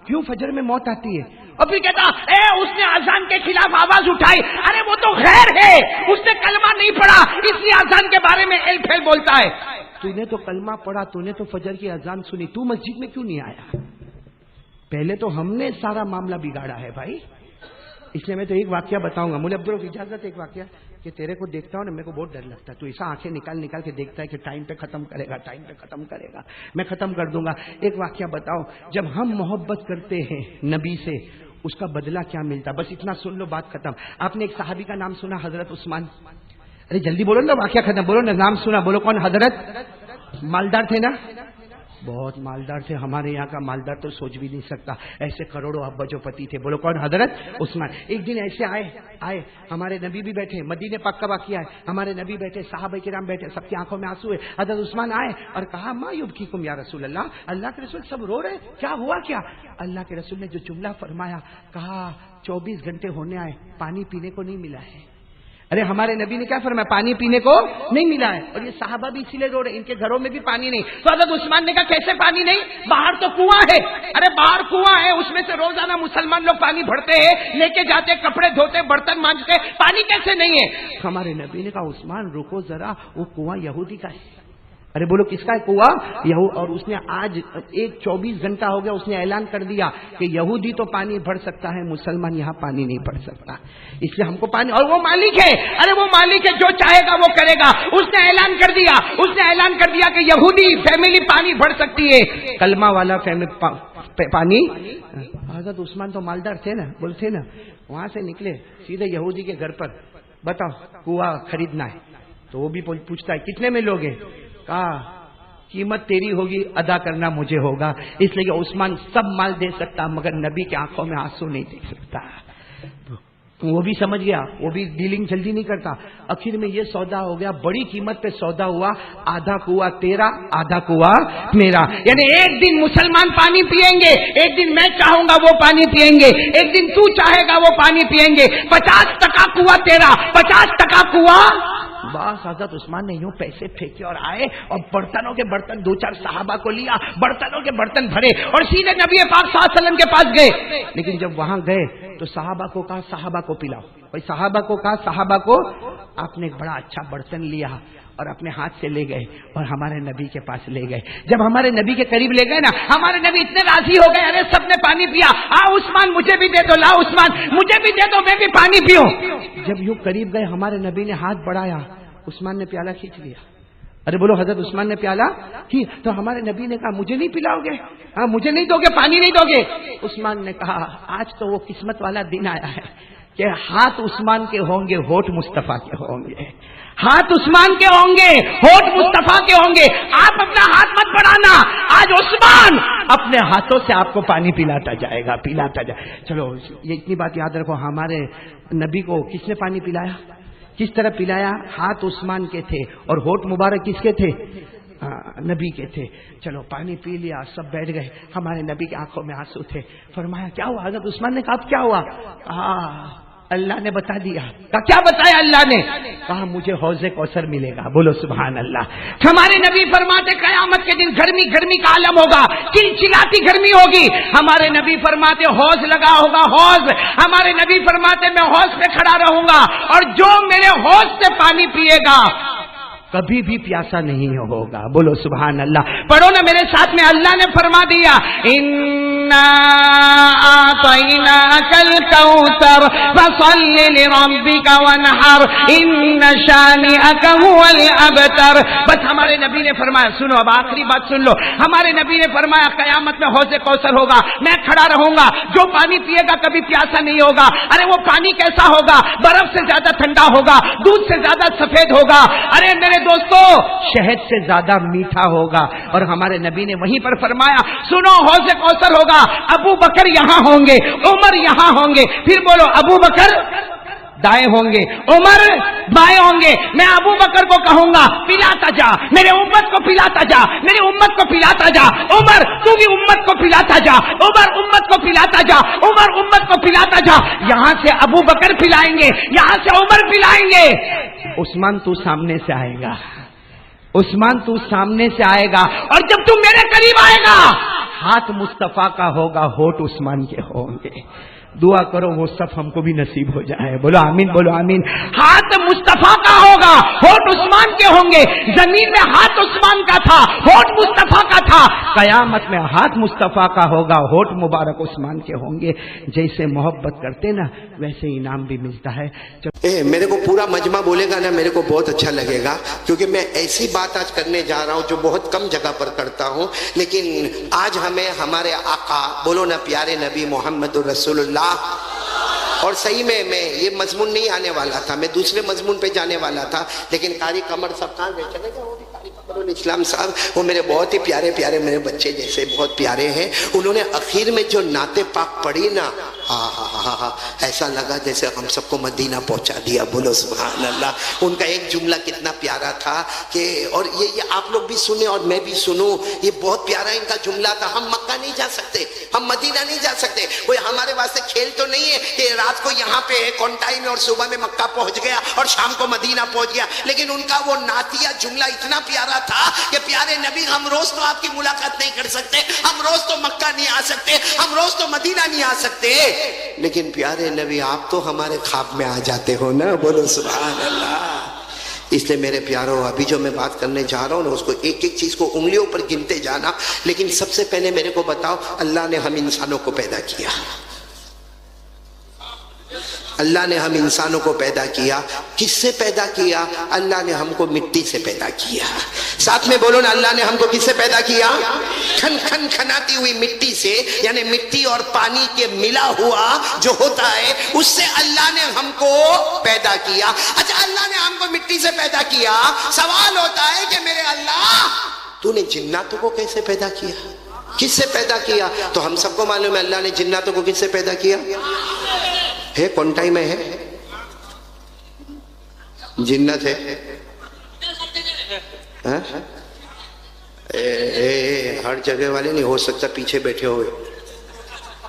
کیوں فجر میں موت آتی ہے؟ اور پھر کہتا اس نے اذان کے خلاف آواز اٹھائی. ارے وہ تو غیر ہے، اس نے کلمہ نہیں پڑھا اس لیے اذان کے بارے میں ایل پھیل بولتا ہے. تو نے تو کلمہ پڑھا، تو نے تو فجر کی اذان سنی، تو مسجد میں کیوں نہیں آیا؟ پہلے تو ہم نے سارا معاملہ بگاڑا ہے بھائی. اس لیے میں تو ایک واقعہ بتاؤں گا. مجھے عبدالرؤف اجازت ایک واقعہ کہ تیرے کو دیکھتا ہوں نا میرے کو بہت ڈر لگتا ہے. تو ایسا آنکھیں نکال کے دیکھتا ہے کہ ٹائم پہ ختم کرے گا. میں ختم کر دوں گا. ایک واقعہ بتاؤ. جب ہم محبت کرتے ہیں نبی سے اس کا بدلہ کیا ملتا؟ بس اتنا سن لو، بات ختم. آپ نے ایک صحابی کا نام سنا، حضرت عثمان. ارے جلدی بولو نا، واقعہ ختم. بولو نا، نام سنا، بولو کون؟ حضرت. مالدار تھے نا، بہت مالدار تھے. ہمارے یہاں کا مالدار تو سوچ بھی نہیں سکتا، ایسے کروڑوں ابجو پتی تھے. بولو کون؟ حضرت عثمان. ایک دن ایسے آئے ہمارے نبی بھی بیٹھے، مدینے پاک کا واقعہ ہے. ہمارے نبی بیٹھے، صحابہ کرام بیٹھے، سب کی آنکھوں میں آنسو ہے. حضرت عثمان آئے اور کہا ما یبکیکم یا رسول اللہ. اللہ کے رسول سب رو رہے، کیا ہوا کیا؟ اللہ کے رسول نے جو جملہ فرمایا، کہا 24 گھنٹے ہونے آئے، پانی پینے کو نہیں ملا ہے. ارے ہمارے نبی نے کیا فرمایا؟ پانی پینے کو نہیں ملا ہے. اور یہ صحابہ بھی اسی لیے رو رہے، ان کے گھروں میں بھی پانی نہیں. تو حضرت عثمان نے کہا کیسے پانی نہیں؟ باہر تو کنواں ہے. ارے باہر کنواں ہے، اس میں سے روزانہ مسلمان لوگ پانی بھرتے ہیں، لے کے جاتے، کپڑے دھوتے، برتن مانجتے، پانی کیسے نہیں ہے؟ ہمارے نبی نے کہا عثمان رکو ذرا، وہ کنواں یہودی کا ہے. ارے بولو کس کا ہے کنواں؟ اور اس نے آج 24 گھنٹہ ہو گیا، اس نے اعلان کر دیا کہ یہودی تو پانی بھر سکتا ہے، مسلمان یہاں پانی نہیں بھر سکتا، اس لیے ہم کو پانی، اور وہ مالک ہے، ارے وہ مالک ہے، جو چاہے گا وہ کرے گا۔ اس نے اعلان کر دیا کہ یہودی فیملی پانی بھر سکتی ہے، کلمہ والا پانی۔ حضرت عثمان تو مالدار تھے نا، بولتے نا، وہاں سے نکلے سیدھے یہودی کے گھر پر، بتاؤ کنواں خریدنا ہے، تو وہ بھی پوچھتا ہے کتنے میں لوگے؟ کہا قیمت تیری ہوگی، ادا کرنا مجھے ہوگا۔ اس لیے عثمان سب مال دے سکتا مگر نبی کی آنکھوں میں آنسو نہیں دیکھ سکتا۔ وہ بھی سمجھ گیا، وہ بھی ڈیلنگ جلدی نہیں کرتا۔ آخر میں یہ سودا ہو گیا، بڑی قیمت پہ سودا ہوا، آدھا کنواں تیرا آدھا کنواں میرا، یعنی ایک دن مسلمان پانی پیئیں گے، ایک دن میں چاہوں گا وہ پانی پیئیں گے، ایک دن تو چاہے گا وہ پانی پیئیں گے۔ 50% کنواں تیرا، 50% کنواں۔ بس حضرت عثمان نے یوں پیسے پھینکے اور آئے اور برتنوں کے برتن 2-4 صحابہ کو لیا، برتنوں کے برتن بھرے اور سیدھے نبی پاک صلی اللہ علیہ وسلم کے پاس گئے۔ لیکن جب وہاں گئے تو صحابہ کو کہا صحابہ کو پلاؤ، بھائی صحابہ کو کہا صحابہ کو، آپ نے ایک بڑا اچھا برتن لیا اور اپنے ہاتھ سے لے گئے اور ہمارے نبی کے پاس لے گئے۔ جب ہمارے نبی کے قریب لے گئے نا، ہمارے نبی اتنے راضی ہو گئے، ارے سب نے پانی پیا، عثمان مجھے بھی دے دو، لا عثمان مجھے بھی دے دو، میں بھی پانی پیوں۔ جب یوں قریب گئے ہمارے نبی نے ہاتھ بڑھایا، عثمان نے پیالہ کھینچ لیا۔ ارے بولو حضرت عثمان نے پیالہ کی تو ہمارے نبی نے کہا مجھے نہیں پلاؤ گے؟ ہاں مجھے نہیں دو گے، پانی نہیں دو گے؟ عثمان نے کہا آج تو وہ قسمت والا دن آیا ہے کہ ہاتھ عثمان کے ہوں گے، ہونٹ مصطفیٰ کے ہوں گے، ہاتھ عثمان کے ہوں گے، ہونٹ مصطفیٰ کے ہوں گے۔ آپ اپنا ہاتھ مت بڑھانا، آج عثمان اپنے ہاتھوں سے آپ کو پانی پلاتا جائے گا، پلاتا جائے۔ چلو یہ اتنی بات یاد رکھو، ہمارے نبی کو کس نے پانی پلایا، کس طرح پلایا؟ ہاتھ عثمان کے تھے اور ہونٹ مبارک کس کے تھے؟ نبی کے تھے۔ چلو پانی پی لیا، سب بیٹھ گئے، ہمارے نبی کی آنکھوں میں آنسو تھے۔ فرمایا کیا ہوا؟ حضرت عثمان نے کہا اب کیا ہوا؟ اللہ نے بتا دیا۔ کیا بتایا اللہ نے؟ کہا مجھے حوض کوثر ملے گا۔ بولو سبحان اللہ۔ ہمارے نبی فرماتے قیامت کے دن گرمی گرمی کا عالم ہوگا، چلچلاتی گرمی ہوگی۔ ہمارے نبی فرماتے حوض لگا ہوگا، حوض۔ ہمارے نبی فرماتے میں حوض پہ کھڑا رہوں گا اور جو میرے حوض سے پانی پیے گا کبھی بھی پیاسا نہیں ہوگا۔ بولو سبحان اللہ۔ پڑھو نا میرے ساتھ میں، اللہ نے فرما دیا اِنَّا أَعْطَيْنَاكَ الْكَوْثَرَ فَصَلِّ لِرَبِّكَ وَانْحَرْ إِنَّ شَانِئَكَ هُوَ الْأَبْتَرُ۔ بس ہمارے نبی نے فرمایا، سنو اب آخری بات سن لو، ہمارے نبی نے فرمایا قیامت میں حوض کوثر ہوگا، میں کھڑا رہوں گا، جو پانی پیے گا کبھی پیاسا نہیں ہوگا۔ ارے وہ پانی کیسا ہوگا؟ برف سے زیادہ ٹھنڈا ہوگا، دودھ سے زیادہ سفید ہوگا، ارے میرے دوستو شہد سے زیادہ میٹھا ہوگا۔ اور ہمارے نبی نے وہیں پر فرمایا سنو حوض کوثر ہوگا، ابو بکر یہاں ہوں گے، عمر یہاں ہوں گے، پھر بولو ابو بکر دائیں ہوں گے، عمر بائیں ہوں گے۔ میں ابو بکر کو کہوں گا پلاتا جا، میرے امت کو پلاتا جا، میری امت کو پلاتا جا، عمر تو بھی امت کو پلاتا جا، عمر امت کو پلاتا جا، عمر امت کو پلاتا جا۔ یہاں سے ابو بکر پلائیں گے، یہاں سے عمر پلائیں گے۔ عثمان تو سامنے سے آئے گا، عثمان تو سامنے سے آئے گا، اور جب تم میرے قریب آئے گا ہاتھ مصطفیٰ کا ہوگا، ہونٹ عثمان کے ہوں گے۔ دعا کرو وہ صف ہم کو بھی نصیب ہو جائے۔ بولو آمین، بولو آمین۔ ہاتھ مصطفیٰ کا ہوگا، ہونٹ عثمان کے ہوں گے۔ زمین میں ہاتھ عثمان کا تھا، ہونٹ مصطفیٰ کا تھا، قیامت میں ہاتھ مصطفیٰ کا ہوگا، ہونٹ مبارک عثمان کے ہوں گے۔ جیسے محبت کرتے نا ویسے انعام بھی ملتا ہے۔ میرے کو پورا مجمع بولے گا نا، میرے کو بہت اچھا لگے گا، کیونکہ میں ایسی بات آج کرنے جا رہا ہوں جو بہت کم جگہ پر کرتا ہوں، لیکن آج ہمیں ہمارے آقا، بولو نا پیارے نبی محمد رسول اللہ، اور صحیح میں یہ مضمون نہیں آنے والا تھا، میں دوسرے مضمون پہ جانے والا تھا، لیکن قاری قمر صاحب کہاں گئے؟ چلے گئے وہ بھی، قاری قمر الاسلام صاحب، وہ میرے بہت ہی پیارے پیارے، میرے بچے جیسے بہت پیارے ہیں۔ انہوں نے اخیر میں جو نعت پاک پڑھی نا، ایسا لگا جیسے ہم سب کو مدینہ پہنچا دیا۔ بولو سبحان اللہ۔ ان کا ایک جملہ کتنا پیارا تھا کہ، اور یہ آپ لوگ بھی سنیں اور میں بھی سنوں، یہ بہت پیارا ان کا جملہ تھا۔ ہم مکہ نہیں جا سکتے، ہم مدینہ نہیں جا سکتے، کوئی ہمارے واسطے کھیل تو نہیں ہے کہ رات کو یہاں پہ کونٹائی میں اور صبح میں مکہ پہنچ گیا اور شام کو مدینہ پہنچ گیا، لیکن ان کا وہ نعتیہ جملہ اتنا پیارا تھا کہ پیارے نبی ہم روز تو آپ کی ملاقات نہیں کر سکتے، ہم روز تو مکہ نہیں آ سکتے، ہم روز تو مدینہ نہیں آ سکتے، لیکن پیارے نبی آپ تو ہمارے خواب میں آ جاتے ہو نا۔ بولو سبحان اللہ۔ اس لیے میرے پیاروں ابھی جو میں بات کرنے جا رہا ہوں نا اس کو ایک ایک چیز کو انگلیوں پر گنتے جانا. لیکن سب سے پہلے میرے کو بتاؤ اللہ نے ہم انسانوں کو پیدا کیا. اللہ نے ہم انسانوں کو پیدا کیا. کس سے پیدا کیا؟ اللہ نے ہم کو مٹی سے پیدا کیا. ساتھ میں بولو نا اللہ نے ہم کو کس سے پیدا کیا؟ کھن کھن کھناتی ہوئی مٹی سے, یعنی مٹی اور پانی کے ملا ہوا جو ہوتا ہے اس سے اللہ نے ہم کو پیدا کیا. اچھا اللہ نے ہم کو مٹی سے پیدا کیا. سوال ہوتا ہے کہ میرے اللہ تو نے جناتوں کو کیسے پیدا کیا؟ کس سے پیدا کیا؟ تو ہم سب کو معلوم ہے اللہ نے جناتوں کو کس سے پیدا کیا ہے. کون ٹائم ہے جنت ہے ہر جگہ والے نہیں ہو سکتا پیچھے بیٹھے ہوئے.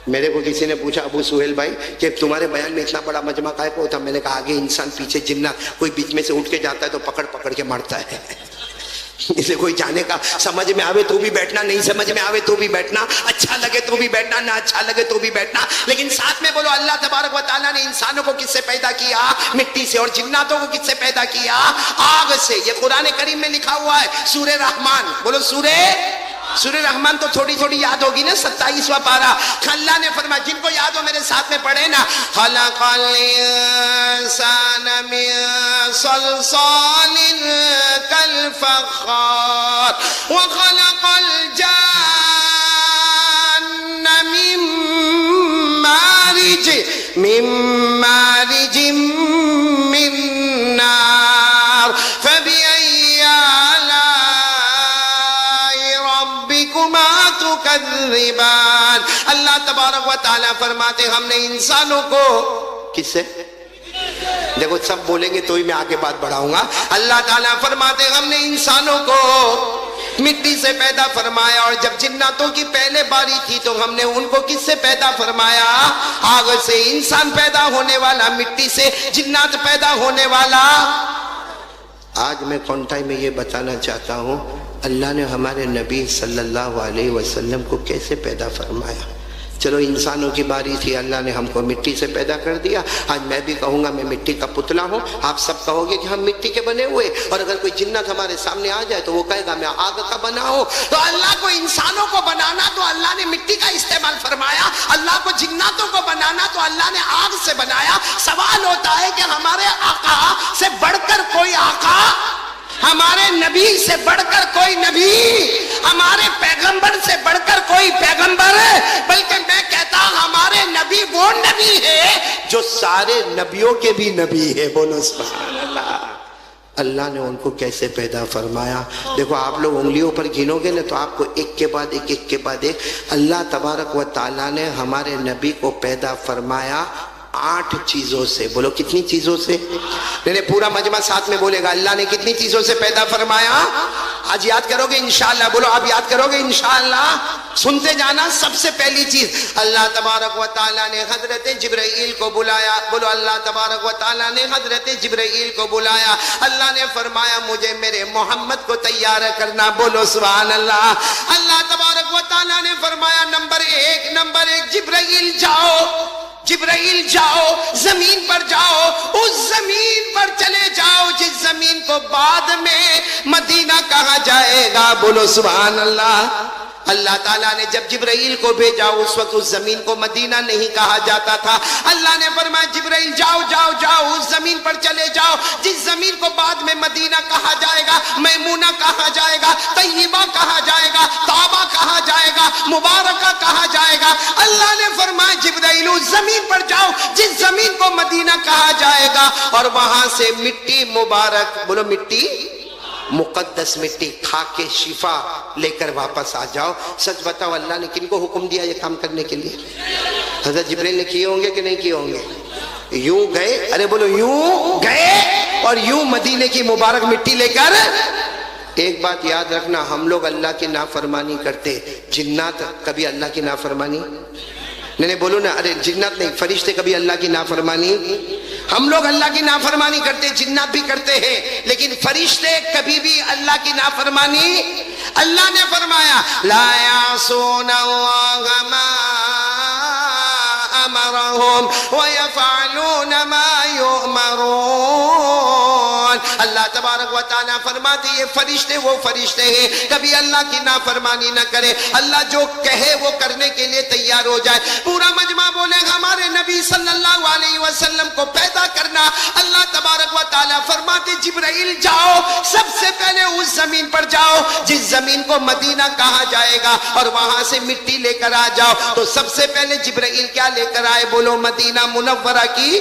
میرے کو کسی نے پوچھا ابو سہیل بھائی کہ تمہارے بیان میں اتنا بڑا مجمع کائے کو ہوتا؟ میں نے کہا آگے انسان پیچھے جنات, کوئی بیچ میں سے اٹھ کے جاتا ہے تو پکڑ پکڑ کے مارتا ہے. اسے کوئی جانے کا سمجھ میں آوے تو بھی بیٹھنا, نہیں سمجھ میں آوے تو بھی بیٹھنا, اچھا لگے تو بھی بیٹھنا, نہ اچھا لگے تو بھی بیٹھنا. لیکن ساتھ میں بولو اللہ تبارک و تعالیٰ نے انسانوں کو کس سے پیدا کیا؟ مٹی سے. اور جناتوں کو کس سے پیدا کیا؟ آگ سے. یہ قرآن کریم میں لکھا ہوا ہے سورہ رحمان. بولو سورہ رحمان تو تھوڑی تھوڑی یاد ہوگی نا, 27واں پارہ. اللہ نے فرمایا, جن کو یاد ہو میرے ساتھ میں پڑھے نا, خلق الانسان من صلصال کالفخار وخلق الجان من مارج من نار فبأي آلاء ربكما تكذبان. اللہ تبارک و تعالیٰ فرماتے ہم نے انسانوں کو کس سے؟ دیکھو سب بولیں گے تو ہی میں آگے بات بڑھاؤں گا. اللہ تعالیٰ فرماتے ہم نے انسانوں کو مٹی سے پیدا فرمایا. اور جب جناتوں کی پہلے باری تھی تو ہم نے ان کو کس سے پیدا فرمایا؟ آگ سے. انسان پیدا ہونے والا مٹی سے, جنات پیدا ہونے والا. آج میں کونٹائی میں یہ بتانا چاہتا ہوں اللہ نے ہمارے نبی صلی اللہ علیہ وسلم کو کیسے پیدا فرمایا. چلو انسانوں کی باری تھی, اللہ نے ہم کو مٹی سے پیدا کر دیا. آج میں بھی کہوں گا میں مٹی کا پتلا ہوں, آپ سب کہو گے کہ ہم مٹی کے بنے ہوئے. اور اگر کوئی جنت ہمارے سامنے آ جائے تو وہ کہے گا میں آگ کا بنا ہوں. تو اللہ کو انسانوں کو بنانا تو اللہ نے مٹی کا استعمال فرمایا, اللہ کو جناتوں کو بنانا تو اللہ نے آگ سے بنایا. سوال ہوتا ہے کہ ہمارے آقا سے بڑھ کر کوئی آقا, ہمارے نبی سے بڑھ کر کوئی نبی, ہمارے پیغمبر سے بڑھ کر کوئی پیغمبر, بلکہ میں کہتا ہمارے نبی وہ نبی ہے جو سارے نبیوں کے بھی نبی ہے. بولو سبحان اللہ. اللہ نے ان کو کیسے پیدا فرمایا. دیکھو آپ لوگ انگلیوں پر گنو گے نا تو آپ کو ایک کے بعد ایک, ایک کے بعد ایک. اللہ تبارک و تعالیٰ نے ہمارے نبی کو پیدا فرمایا 8 چیزوں سے. بولو کتنی چیزوں سے؟ میں نے پورا مجمع ساتھ میں بولے گا اللہ نے کتنی چیزوں سے پیدا فرمایا. آج یاد کرو گے انشاءاللہ. بولو آپ یاد کرو گے انشاءاللہ. سنتے جانا. سب سے پہلی چیز اللہ تبارک و تعالیٰ نے حضرت جبرائیل کو بلایا. بولو اللہ تبارک و تعالیٰ نے حضرت جبرائیل کو بلایا. اللہ نے فرمایا مجھے میرے محمد کو تیار کرنا. بولو سبحان اللہ. اللہ تبارک و تعالیٰ نے فرمایا نمبر 1 جبرائیل جاؤ زمین پر جاؤ, اس زمین پر چلے جاؤ جس زمین کو بعد میں مدینہ کہا جائے گا. بولو سبحان اللہ. اللہ تعالیٰ نے جب جبرائیل کو بھیجا اس وقت اس زمین کو مدینہ نہیں کہا جاتا تھا. اللہ نے فرمایا جبرائیل جاؤ اس زمین پر چلے جاؤ جس زمین کو بعد میں مدینہ کہا جائے گا, میمونہ کہا جائے گا, طیبہ کہا جائے گا, طابہ کہا جائے گا, مبارکہ کہا جائے گا. اللہ نے فرمایا جبرائیل اس زمین پر جاؤ جس زمین کو مدینہ کہا جائے گا اور وہاں سے مٹی مبارک, بولو مٹی مقدس مٹی کھا کے شفا لے کر واپس آ جاؤ. سچ بتاؤ اللہ نے کن کو حکم دیا یہ کام کرنے کے لیے؟ حضرت جبرائیل نے کیے ہوں گے کہ نہیں کیے ہوں گے؟ یوں گئے, ارے بولو یوں گئے اور یوں مدینے کی مبارک مٹی لے کر. ایک بات یاد رکھنا, ہم لوگ اللہ کی نافرمانی کرتے, جنات کبھی اللہ کی نافرمانی نہیں. بولو نا, ارے جنات نہیں, فرشتے کبھی اللہ کی نافرمانی. ہم لوگ اللہ کی نافرمانی کرتے, جنات بھی کرتے ہیں, لیکن فرشتے کبھی بھی اللہ کی نافرمانی. اللہ نے فرمایا لا یعصون اللہ ما امرهم ويفعلون ما يؤمرون. اللہ اللہ تبارک و تعالیٰ فرماتے یہ فرشتے وہ فرشتے ہیں کبھی اللہ کی نافرمانی نہ کرے، اللہ جو کہے وہ کرنے کے لیے تیار ہو جائے۔ پورا مجمع بولے گا ہمارے نبی صلی اللہ علیہ وسلم کو پیدا کرنا، اللہ تبارک و تعالیٰ فرماتے جبرائیل جاؤ، سب سے پہلے اس زمین پر جاؤ جس زمین کو مدینہ کہا جائے گا، اور وہاں سے مٹی لے کر آ جاؤ۔ تو سب سے پہلے جبرائیل کیا لے کر آئے؟ بولو مدینہ منورہ کی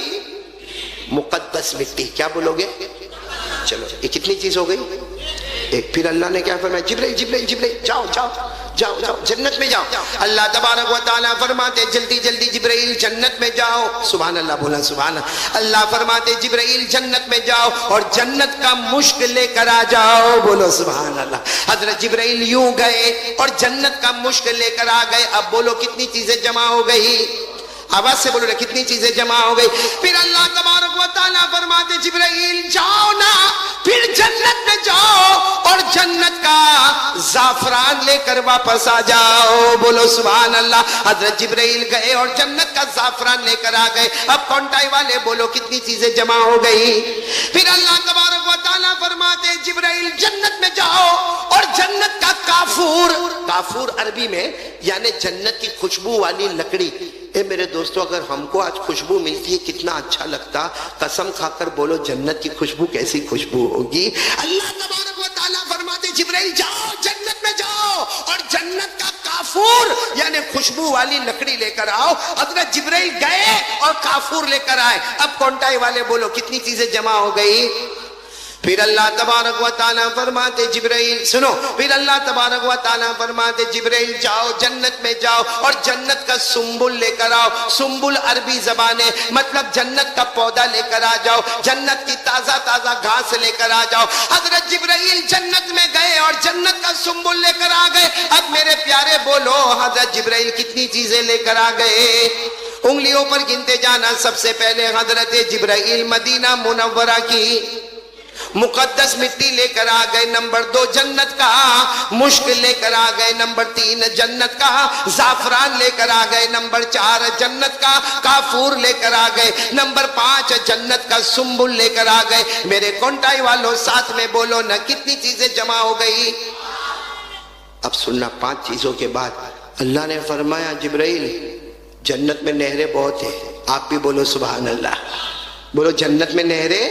مقدس مٹی۔ کیا بولو گے؟ چلو یہ کتنی چیز ہو گئی؟ ایک۔ پھر اللہ نے کیا فرمایا؟ جبرائیل جبرائیل جبرائیل جاؤ جاؤ جاؤ جاؤ جنت میں جاؤ۔ اللہ تبارک و تعالیٰ فرماتے جلدی جلدی جبرائیل جنت میں جاؤ۔ سبحان اللہ بولا سبحان اللہ۔ اللہ فرماتے جبرائیل جنت میں جاؤ اور جنت کا مشک لے کر آ جاؤ۔ بولو سبحان اللہ۔ حضرت جبرائیل یوں گئے اور جنت کا مشک لے کر آ گئے۔ اب بولو کتنی چیزیں جمع ہو گئی؟ آواز سے بولو نا، کتنی چیزیں جمع ہو گئی؟ پھر اللہ تبارک و تعالیٰ فرماتے جبرائیل جاؤ نا، پھر جنت میں جاؤ اور جنت کا زعفران لے کر واپس آ جاؤ۔ بولو سبحان اللہ۔ حضرت جبرائیل گئے اور جنت کا زعفران لے کر آ گئے۔ اب کونٹائی والے بولو کتنی چیزیں جمع ہو گئی؟ پھر اللہ تبارک و تعالیٰ فرماتے جبرائیل جنت میں جاؤ اور جنت کا کافور، کافور عربی میں یعنی جنت کی خوشبو والی لکڑی۔ اے میرے دوستو اگر ہم کو آج خوشبو ملتی ہے کتنا اچھا لگتا۔ قسم کھا کر بولو جنت کی خوشبو کیسی خوشبو ہوگی۔ اللہ تبارک و تعالیٰ فرماتے جبرائیل جاؤ جنت میں جاؤ اور جنت کا کافور یعنی خوشبو والی لکڑی لے کر آؤ۔ حضرت جبرائیل گئے اور کافور لے کر آئے۔ اب کونٹائی والے بولو کتنی چیزیں جمع ہو گئی؟ پھر اللہ تبارک و تعالیٰ فرماتے جبرائیل سنو، پھر اللہ تبارک و تعالیٰ فرماتے جبرائیل جاؤ جنت میں جاؤ اور جنت کا سنبل لے کر آؤ۔ سنبل عربی زبان ہے، مطلب جنت کا پودا لے کر آ جاؤ، جنت کی تازہ تازہ گھاس لے کر آ جاؤ۔ حضرت جبرائیل جنت میں گئے اور جنت کا سنبل لے کر آ گئے۔ اب میرے پیارے بولو حضرت جبرائیل کتنی چیزیں لے کر آ گئے؟ انگلیوں پر گنتے جانا۔ سب سے پہلے حضرت جبرائیل مدینہ منورہ کی مقدس مٹی لے کر آ گئے۔ نمبر 2 جنت کا مشک لے کر آ گئے۔ نمبر 3 جنت کا زعفران لے کر آ گئے۔ نمبر 4 جنت کا کافور لے کر آ گئے۔ نمبر 5 جنت کا سنبل لے کر آ گئے۔ میرے کونٹائی والوں ساتھ میں بولو نا کتنی چیزیں جمع ہو گئی؟ اب سننا 5 چیزوں کے بعد اللہ نے فرمایا جبرائیل جنت میں نہریں بہت ہیں۔ آپ بھی بولو سبحان اللہ۔ بولو جنت میں نہریں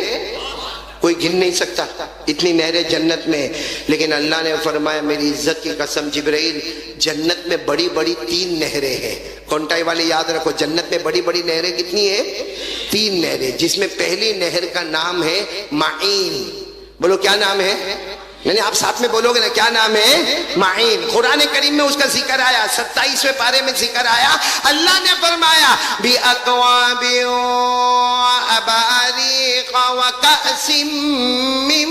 کوئی گن نہیں سکتا، اتنی نہریں جنت میں۔ لیکن اللہ نے فرمایا میری عزت کی قسم جبرائیل جنت میں بڑی بڑی 3 نہریں ہیں۔ کونٹائی والے یاد رکھو جنت میں بڑی بڑی نہریں کتنی ہیں؟ 3 نہریں، جس میں پہلی نہر کا نام ہے معین۔ بولو کیا نام ہے؟ یعنی آپ ساتھ میں بولو گے نا کیا نام ہے؟ معین۔ قرآن کریم میں اس کا ذکر آیا، 27ویں پارے میں ذکر آیا۔ اللہ نے فرمایا بِأَكْوَابٍ وَأَبَارِيقَ وَكَأْسٍ مِّن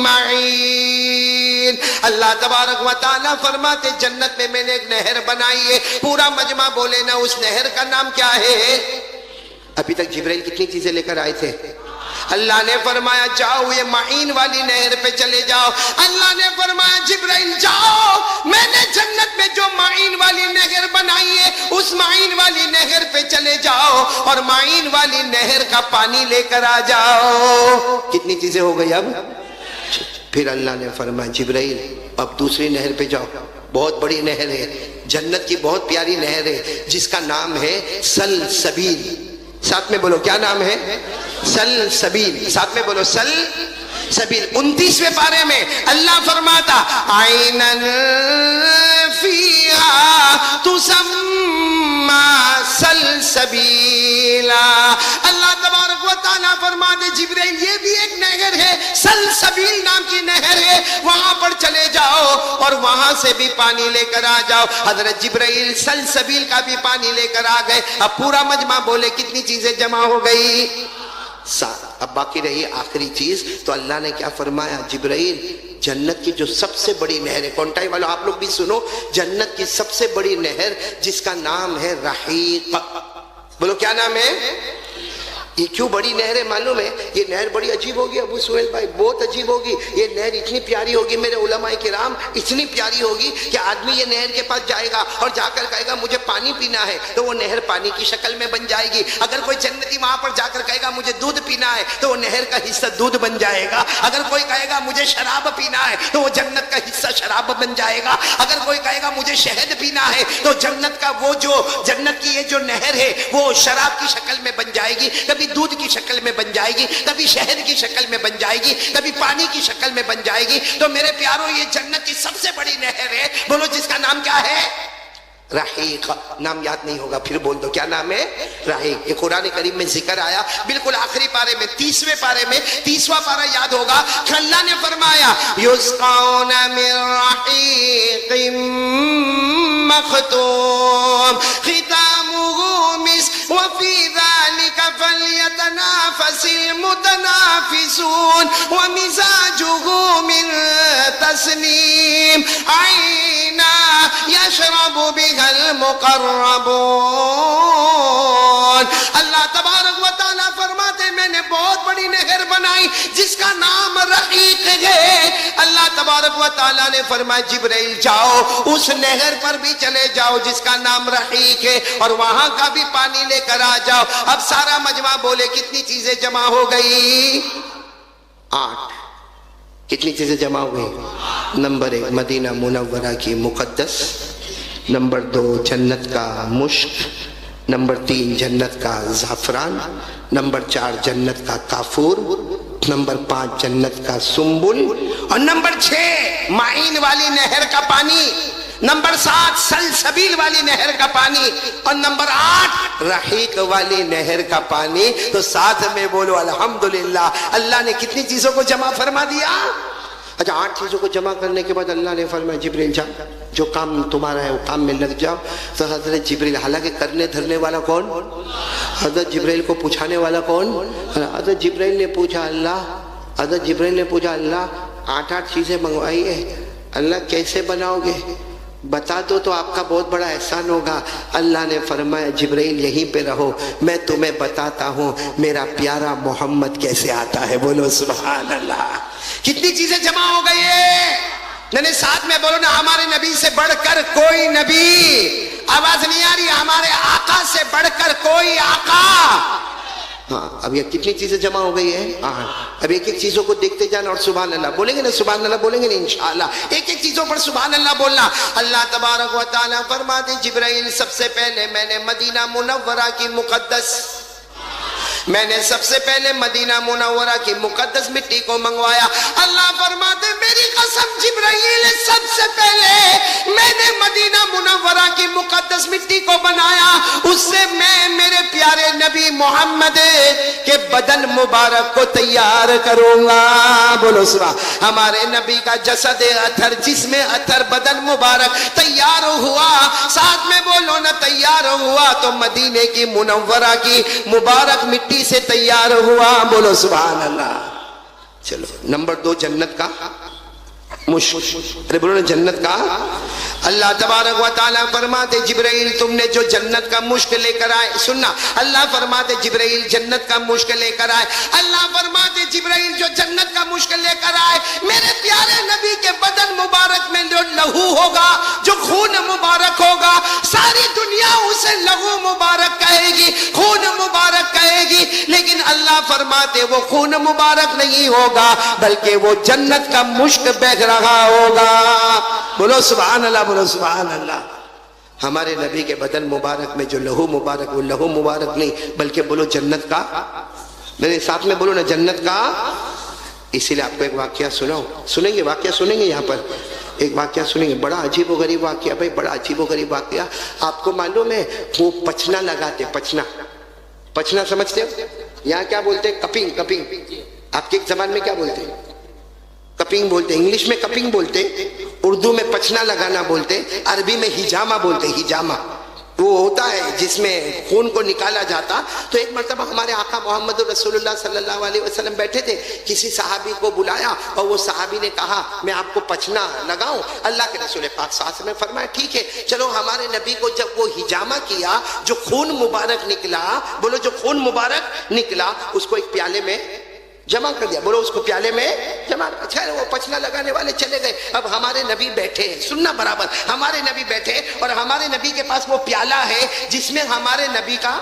مَّعِينٍ۔ اللہ تبارک و تعالیٰ فرماتے جنت میں میں نے ایک نہر بنائی ہے۔ پورا مجمع بولے نا اس نہر کا نام کیا ہے؟ ابھی تک جبرائیل کتنی چیزیں لے کر آئے تھے؟ اللہ نے فرمایا جاؤ یہ معین والی نہر پہ چلے جاؤ۔ اللہ نے فرمایا جبرائیل جاؤ، میں نے جنت میں جو معین والی نہر بنائی ہے اس معین والی نہر پہ چلے جاؤ اور معین والی نہر کا پانی لے کر آ جاؤ۔ کتنی چیزیں ہو گئی اب؟ پھر اللہ نے فرمایا جبرائیل اب دوسری نہر پہ جاؤ، بہت بڑی نہر ہے، جنت کی بہت پیاری نہر ہے جس کا نام ہے سلسبیل۔ ساتھ میں بولو کیا نام ہے؟ سلسبیل۔ ساتھ میں بولو سلسبیل۔ 29ویں پارے میں اللہ فرماتا عینن فیہا تسمی سلسبیلا۔ اللہ تبارک و تعالیٰ فرماتے جبرائیل یہ بھی ایک نہر ہے، سلسبیل نام کی نہر ہے، وہاں پر چلے جاؤ اور وہاں سے بھی پانی لے کر آ جاؤ۔ حضرت جبرائیل سلسبیل کا بھی پانی لے کر آ گئے۔ اب پورا مجمع بولے کتنی چیزیں جمع ہو گئی؟ 7۔ اب باقی رہی آخری چیز، تو اللہ نے کیا فرمایا جبرائیل جنت کی جو سب سے بڑی نہر ہے، کونٹائی والوں آپ لوگ بھی سنو، جنت کی سب سے بڑی نہر جس کا نام ہے رحیق۔ بولو کیا نام ہے؟ یہ کیوں بڑی نہر ہے معلوم ہے؟ یہ نہر بڑی عجیب ہوگی ابو سہیل بھائی، بہت عجیب ہوگی یہ نہر، اتنی پیاری ہوگی میرے علماء کرام، اتنی پیاری ہوگی کہ آدمی یہ نہر کے پاس جائے گا اور جا کر کہے گا مجھے پانی پینا ہے تو وہ نہر پانی کی شکل میں بن جائے گی. اگر کوئی جنتی وہاں پر جا کر کہے گا مجھے دودھ پینا ہے تو وہ نہر کا حصہ دودھ بن جائے گا. اگر کوئی کہے گا مجھے شراب پینا ہے تو وہ جنت کا حصہ شراب بن جائے گا. اگر کوئی کہے گا مجھے شہد پینا ہے تو جنت کا وہ جو جنت کی یہ جو نہر ہے وہ شراب کی شکل میں بن جائے گی، کبھی دودھ کی شکل میں بن جائے گی، کبھی شہد کی شکل میں بن جائے گی، کبھی پانی کی شکل میں بن جائے گی. تو میرے پیاروں یہ جنت کی سب سے بڑی نہر ہے، بولو جس کا نام کیا ہے؟ رحیق. نام یاد نہیں ہوگا پھر بول دو کیا نام ہے؟ رحیق. یہ قرآن کریم میں ذکر آیا بالکل آخری پارے میں، 30ویں پارے میں، 30واں پارہ یاد ہوگا کہ اللہ نے فرمایا یسقون من رحیق مختوم ختامه مسک وفی ذلک فلیتنافس المتنافسون ومزاجه من تسنیم عینا یشرب بها المقربون. اللہ تبارک و تعالیٰ فرماتے میں نے بہت بڑی نہر بنائی جس کا نام رحیق ہے. اللہ تبارک و تعالیٰ نے فرمایا جبرائیل جاؤ اس نہر پر بھی چلے جاؤ جس کا نام رحیق ہے اور وہاں کا بھی پانی لے کر آ جاؤ. اب سارا مجمع بولے کتنی چیزیں جمع ہو گئی؟ 8. کتنی چیزیں جمع ہو گئی؟ نمبر 1 مدینہ منورہ کی مقدس، نمبر 2 جنت کا مشک، نمبر 3 جنت کا زعفران، نمبر 4 جنت کا کافور، نمبر 5 جنت کا سنبل، اور نمبر 6 معین والی نہر کا پانی، نمبر 7 سلسبیل والی نہر کا پانی، اور نمبر 8 رحیق والی نہر کا پانی. تو ساتھ میں بولو الحمدللہ. اللہ نے کتنی چیزوں کو جمع فرما دیا؟ اچھا 8 چیزوں کو جمع کرنے کے بعد اللہ نے فرمایا جبریل جا جو کام تمہارا ہے وہ کام میں لگ جاؤ. تو حضرت جبریل، حالانکہ کرنے دھرنے والا کون؟ حضرت جبریل کو پوچھانے والا کون؟ حضرت جبریل نے پوچھا اللہ، حضرت جبریل نے پوچھا اللہ 8 چیزیں منگوائی ہے، اللہ کیسے بناؤ گے؟ بتا دو تو آپ کا بہت بڑا احسان ہوگا. اللہ نے فرمایا جبرائیل یہیں پہ رہو، میں تمہیں بتاتا ہوں میرا پیارا محمد کیسے آتا ہے. بولو سبحان اللہ. کتنی چیزیں جمع ہو گئی ہے. نہیں ساتھ میں بولو نا، ہمارے نبی سے بڑھ کر کوئی نبی. آواز نہیں آ رہی؟ ہمارے آقا سے بڑھ کر کوئی آقا. ہاں اب یہ کتنی چیزیں جمع ہو گئی ہے. اب ایک ایک چیزوں کو دیکھتے جانا اور سبحان اللہ بولیں گے نا، سبحان اللہ بولیں گے نا انشاءاللہ. ایک ایک چیزوں پر سبحان اللہ بولنا. اللہ تبارک و تعالیٰ فرماتے جبرائیل سب سے پہلے میں نے مدینہ منورہ کی مقدس، میں نے سب سے پہلے مدینہ منورہ کی مقدس مٹی کو منگوایا. اللہ فرماتے میری قسم جبرائیل سب سے پہلے میں نے مدینہ منورہ کی مقدس مٹی کو بنایا، اس سے میں میرے پیارے نبی محمد کے بدن مبارک کو تیار کروں گا. بولو سبحان. ہمارے نبی کا جسد اطہر، جسم اطہر، بدن مبارک تیار ہوا. ساتھ میں بولو نا تیار ہوا تو مدینے کی منورہ کی مبارک مٹی سے تیار ہوا. بولو سبحان اللہ. چلو نمبر 2 جنت کا مشک. ارے بولو نا جنت کا. اللہ تبارک و تعالیٰ فرماتے جبرائیل تم نے جو جنت کا مشک لے کر آئے، سننا اللہ فرماتے جبرائیل جنت کا مشک لے کر آئے. اللہ فرماتے جبرائیل جو جنت کا مشک لے کر آئے، میرے پیارے نبی کے بدن مبارک میں جو لہو ہوگا، جو خون مبارک ہوگا، ساری دنیا اسے لہو مبارک کہے گی، خون مبارک کہے گی. لیکن اللہ فرماتے وہ خون مبارک نہیں ہوگا بلکہ وہ جنت کا مشک بہہ رہا ہوگا. بولو سبحان اللہ، بولو سبحان اللہ. ہمارے نبی کے بدن مبارک میں جو لہو مبارک، وہ لہو مبارک نہیں بلکہ بولو جنت کا. میرے ساتھ میں بولو نا جنت کا. اسی لیے آپ کو ایک واقعہ سناؤں، سنیں گے واقعہ سنیں گے یہاں پر ایک واقعہ سنیں گے، بڑا عجیب و غریب واقعہ بھائی، بڑا عجیب و غریب واقعہ. آپ کو معلوم ہے وہ پچنا لگاتے، پچنا، پچنا سمجھتے ہو؟ یہاں کیا بولتے ہیں؟ کپنگ. کپنگ آپ کی زبان میں کیا بولتے ہیں؟ کپنگ بولتے. انگلش میں کپنگ بولتے، اردو میں پچنا لگانا بولتے، عربی میں ہجامہ بولتے. ہجامہ وہ ہوتا ہے جس میں خون کو نکالا جاتا. تو ایک مرتبہ ہمارے آقا محمد رسول اللہ صلی اللہ علیہ وسلم بیٹھے تھے, کسی صحابی کو بلایا اور وہ صحابی نے کہا میں آپ کو پچنا لگاؤں. اللہ کے رسول پاک صلی اللہ علیہ وسلم نے فرمایا ٹھیک ہے چلو. ہمارے نبی کو جب وہ ہجامہ کیا, جو خون مبارک نکلا, بولو جو خون مبارک نکلا, اس کو ایک پیالے میں جمع کر دیا. بولو اس کو پیالے میں جمع. اچھا وہ پچنا لگانے والے چلے گئے. اب ہمارے نبی بیٹھے, سننا برابر, ہمارے نبی بیٹھے اور ہمارے نبی کے پاس وہ پیالہ ہے جس میں ہمارے نبی کا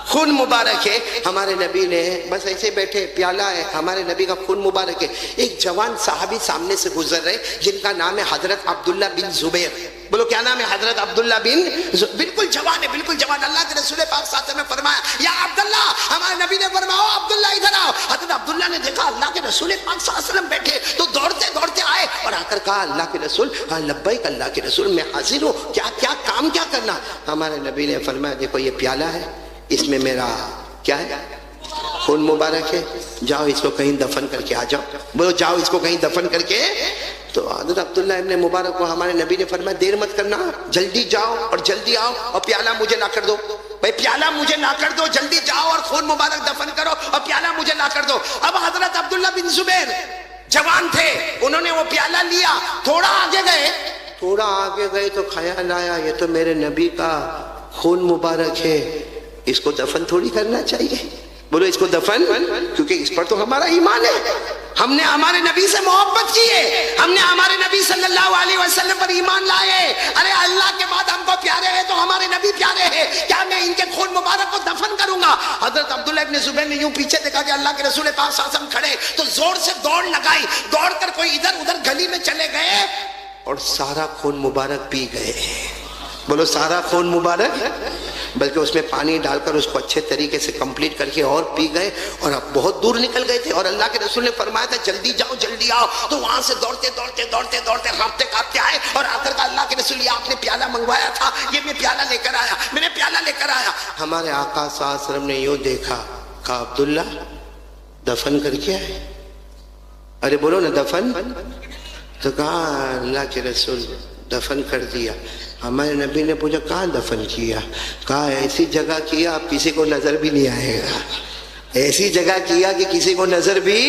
خون مبارک ہے. ہمارے نبی نے بس ایسے بیٹھے, پیالہ ہے, ہمارے نبی کا خون مبارک ہے. ایک جوان صحابی سامنے سے گزر رہے جن کا نام ہے حضرت عبداللہ بن زبیر. بولو کیا نام ہے؟ حضرت عبداللہ بن بالکل جوان ہے, بالکل جوان. اللہ کے رسول پاک صلی اللہ علیہ وسلم نے فرمایا یا عبداللہ, ہمارے نبی نے فرمایا عبداللہ ادھر آؤ. حضرت عبداللہ نے دیکھا اللہ کے رسول پاک صلی اللہ علیہ وسلم بیٹھے تو دوڑتے دوڑتے آئے اور آ کر کہا اللہ کے رسول, ہاں لبیک اللہ کے رسول, میں حاضر ہوں, کیا کام کیا کرنا. ہمارے نبی نے فرمایا دیکھو یہ پیالہ ہے, اس میں میرا کیا ہے؟ خون مبارک ہے. جاؤ اس کو کہیں دفن کر کے آ جاؤ. بولو جاؤ اس کو کہیں دفن کر کے. تو حضرت عبداللہ ابن مبارک کو ہمارے نبی نے فرمایا دیر مت کرنا, جلدی جاؤ اور جلدی آؤ اور پیالہ مجھے لا کر دو. بھائی پیالہ مجھے لا کر دو, جلدی جاؤ اور خون مبارک دفن کرو اور پیالہ مجھے لا کر دو. اب حضرت عبداللہ بن زبیر جوان تھے, انہوں نے وہ پیالہ لیا, تھوڑا آگے گئے تو خیال آیا یہ تو میرے نبی کا خون مبارک ہے, اس کو دفن تھوڑی کرنا چاہیے. بولو اس کو دفن, کیونکہ اس پر تو ہمارا ایمان ہے, ہم نے ہمارے نبی سے محبت کی ہے, ہم نے ہمارے نبی صلی اللہ علیہ وسلم پر ایمان لائے. ارے اللہ کے بعد ہم کو پیارے ہیں تو ہمارے نبی پیارے ہیں, کیا میں ان کے خون مبارک کو دفن کروں گا؟ حضرت عبداللہ ابن زبیر نے یوں پیچھے دیکھا کہ اللہ کے رسول پاک صلی اللہ علیہ وسلم کھڑے, تو زور سے دوڑ لگائی, دوڑ کر کوئی ادھر ادھر گلی میں چلے گئے اور سارا خون مبارک پی گئے. بولو سارا خون مبارک, بلکہ اس میں پانی ڈال کر اس کو اچھے طریقے سے کمپلیٹ کر کے اور پی گئے اور اب بہت دور نکل گئے تھے. اور اللہ کے رسول نے فرمایا تھا جلدی جاؤ جلدی آؤ. تو وہاں سے دوڑتے کانپتے آئے اور آخر کا اللہ کے رسول یہ آپ نے پیالہ منگوایا تھا, یہ میں پیالہ لے کر آیا, میں نے پیالہ لے کر آیا. ہمارے آقا صلی اللہ علیہ وسلم نے یوں دیکھا, کہا عبداللہ دفن کر کے آئے. ارے بولو نا دفن. تو کہا اللہ کے رسول دفن کر دیا. ہمارے نبی نے پوچھا کہاں دفن کیا؟ کہا ایسی جگہ کیا آپ کسی کو نظر بھی نہیں آئے گا, ایسی جگہ کیا کہ کسی کو نظر بھی.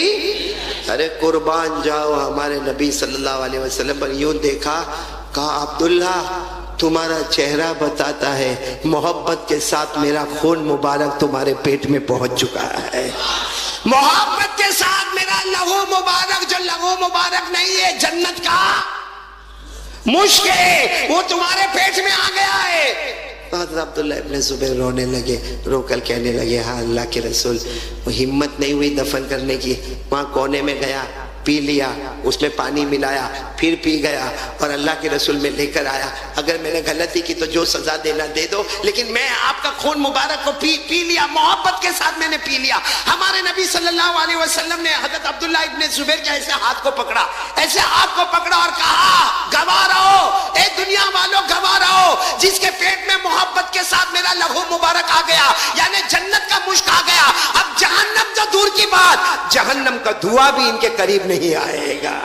ارے قربان جاؤ, ہمارے نبی صلی اللہ علیہ وسلم پر یوں دیکھا, کہا عبداللہ تمہارا چہرہ بتاتا ہے محبت کے ساتھ میرا خون مبارک تمہارے پیٹ میں پہنچ چکا ہے. محبت کے ساتھ میرا لہو مبارک, جو لہو مبارک نہیں ہے جنت کا مشک ہے, وہ تمہارے پیٹ میں آ گیا ہے. حضرت عبداللہ ابن زبیر رونے لگے, رو کر کہنے لگے ہاں اللہ کے رسول, وہ ہمت نہیں ہوئی دفن کرنے کی. وہاں کونے میں گیا, پی لیا, اس میں پانی ملایا, پھر پی گیا اور اللہ کے رسول میں لے کر آیا. اگر میں نے غلطی کی تو جو سزا دینا دے دو, لیکن میں آپ کا خون مبارک کو پی لیا, محبت کے ساتھ میں نے پی لیا. ہمارے نبی صلی اللہ علیہ وسلم نے حضرت عبداللہ ابن زبیر کے ایسے ہاتھ کو پکڑا, ایسے ہاتھ کو پکڑا اور کہا گواہ رہو, اے دنیا والوں گواہ رہو, جس کے پیٹ میں محبت کے ساتھ میرا لہو مبارک آ گیا, یعنی جنت کا مشک آ گیا. اب جہنم تو دور کی بات, جہنم کا دھواں بھی ان کے قریب نہیں آئے گا.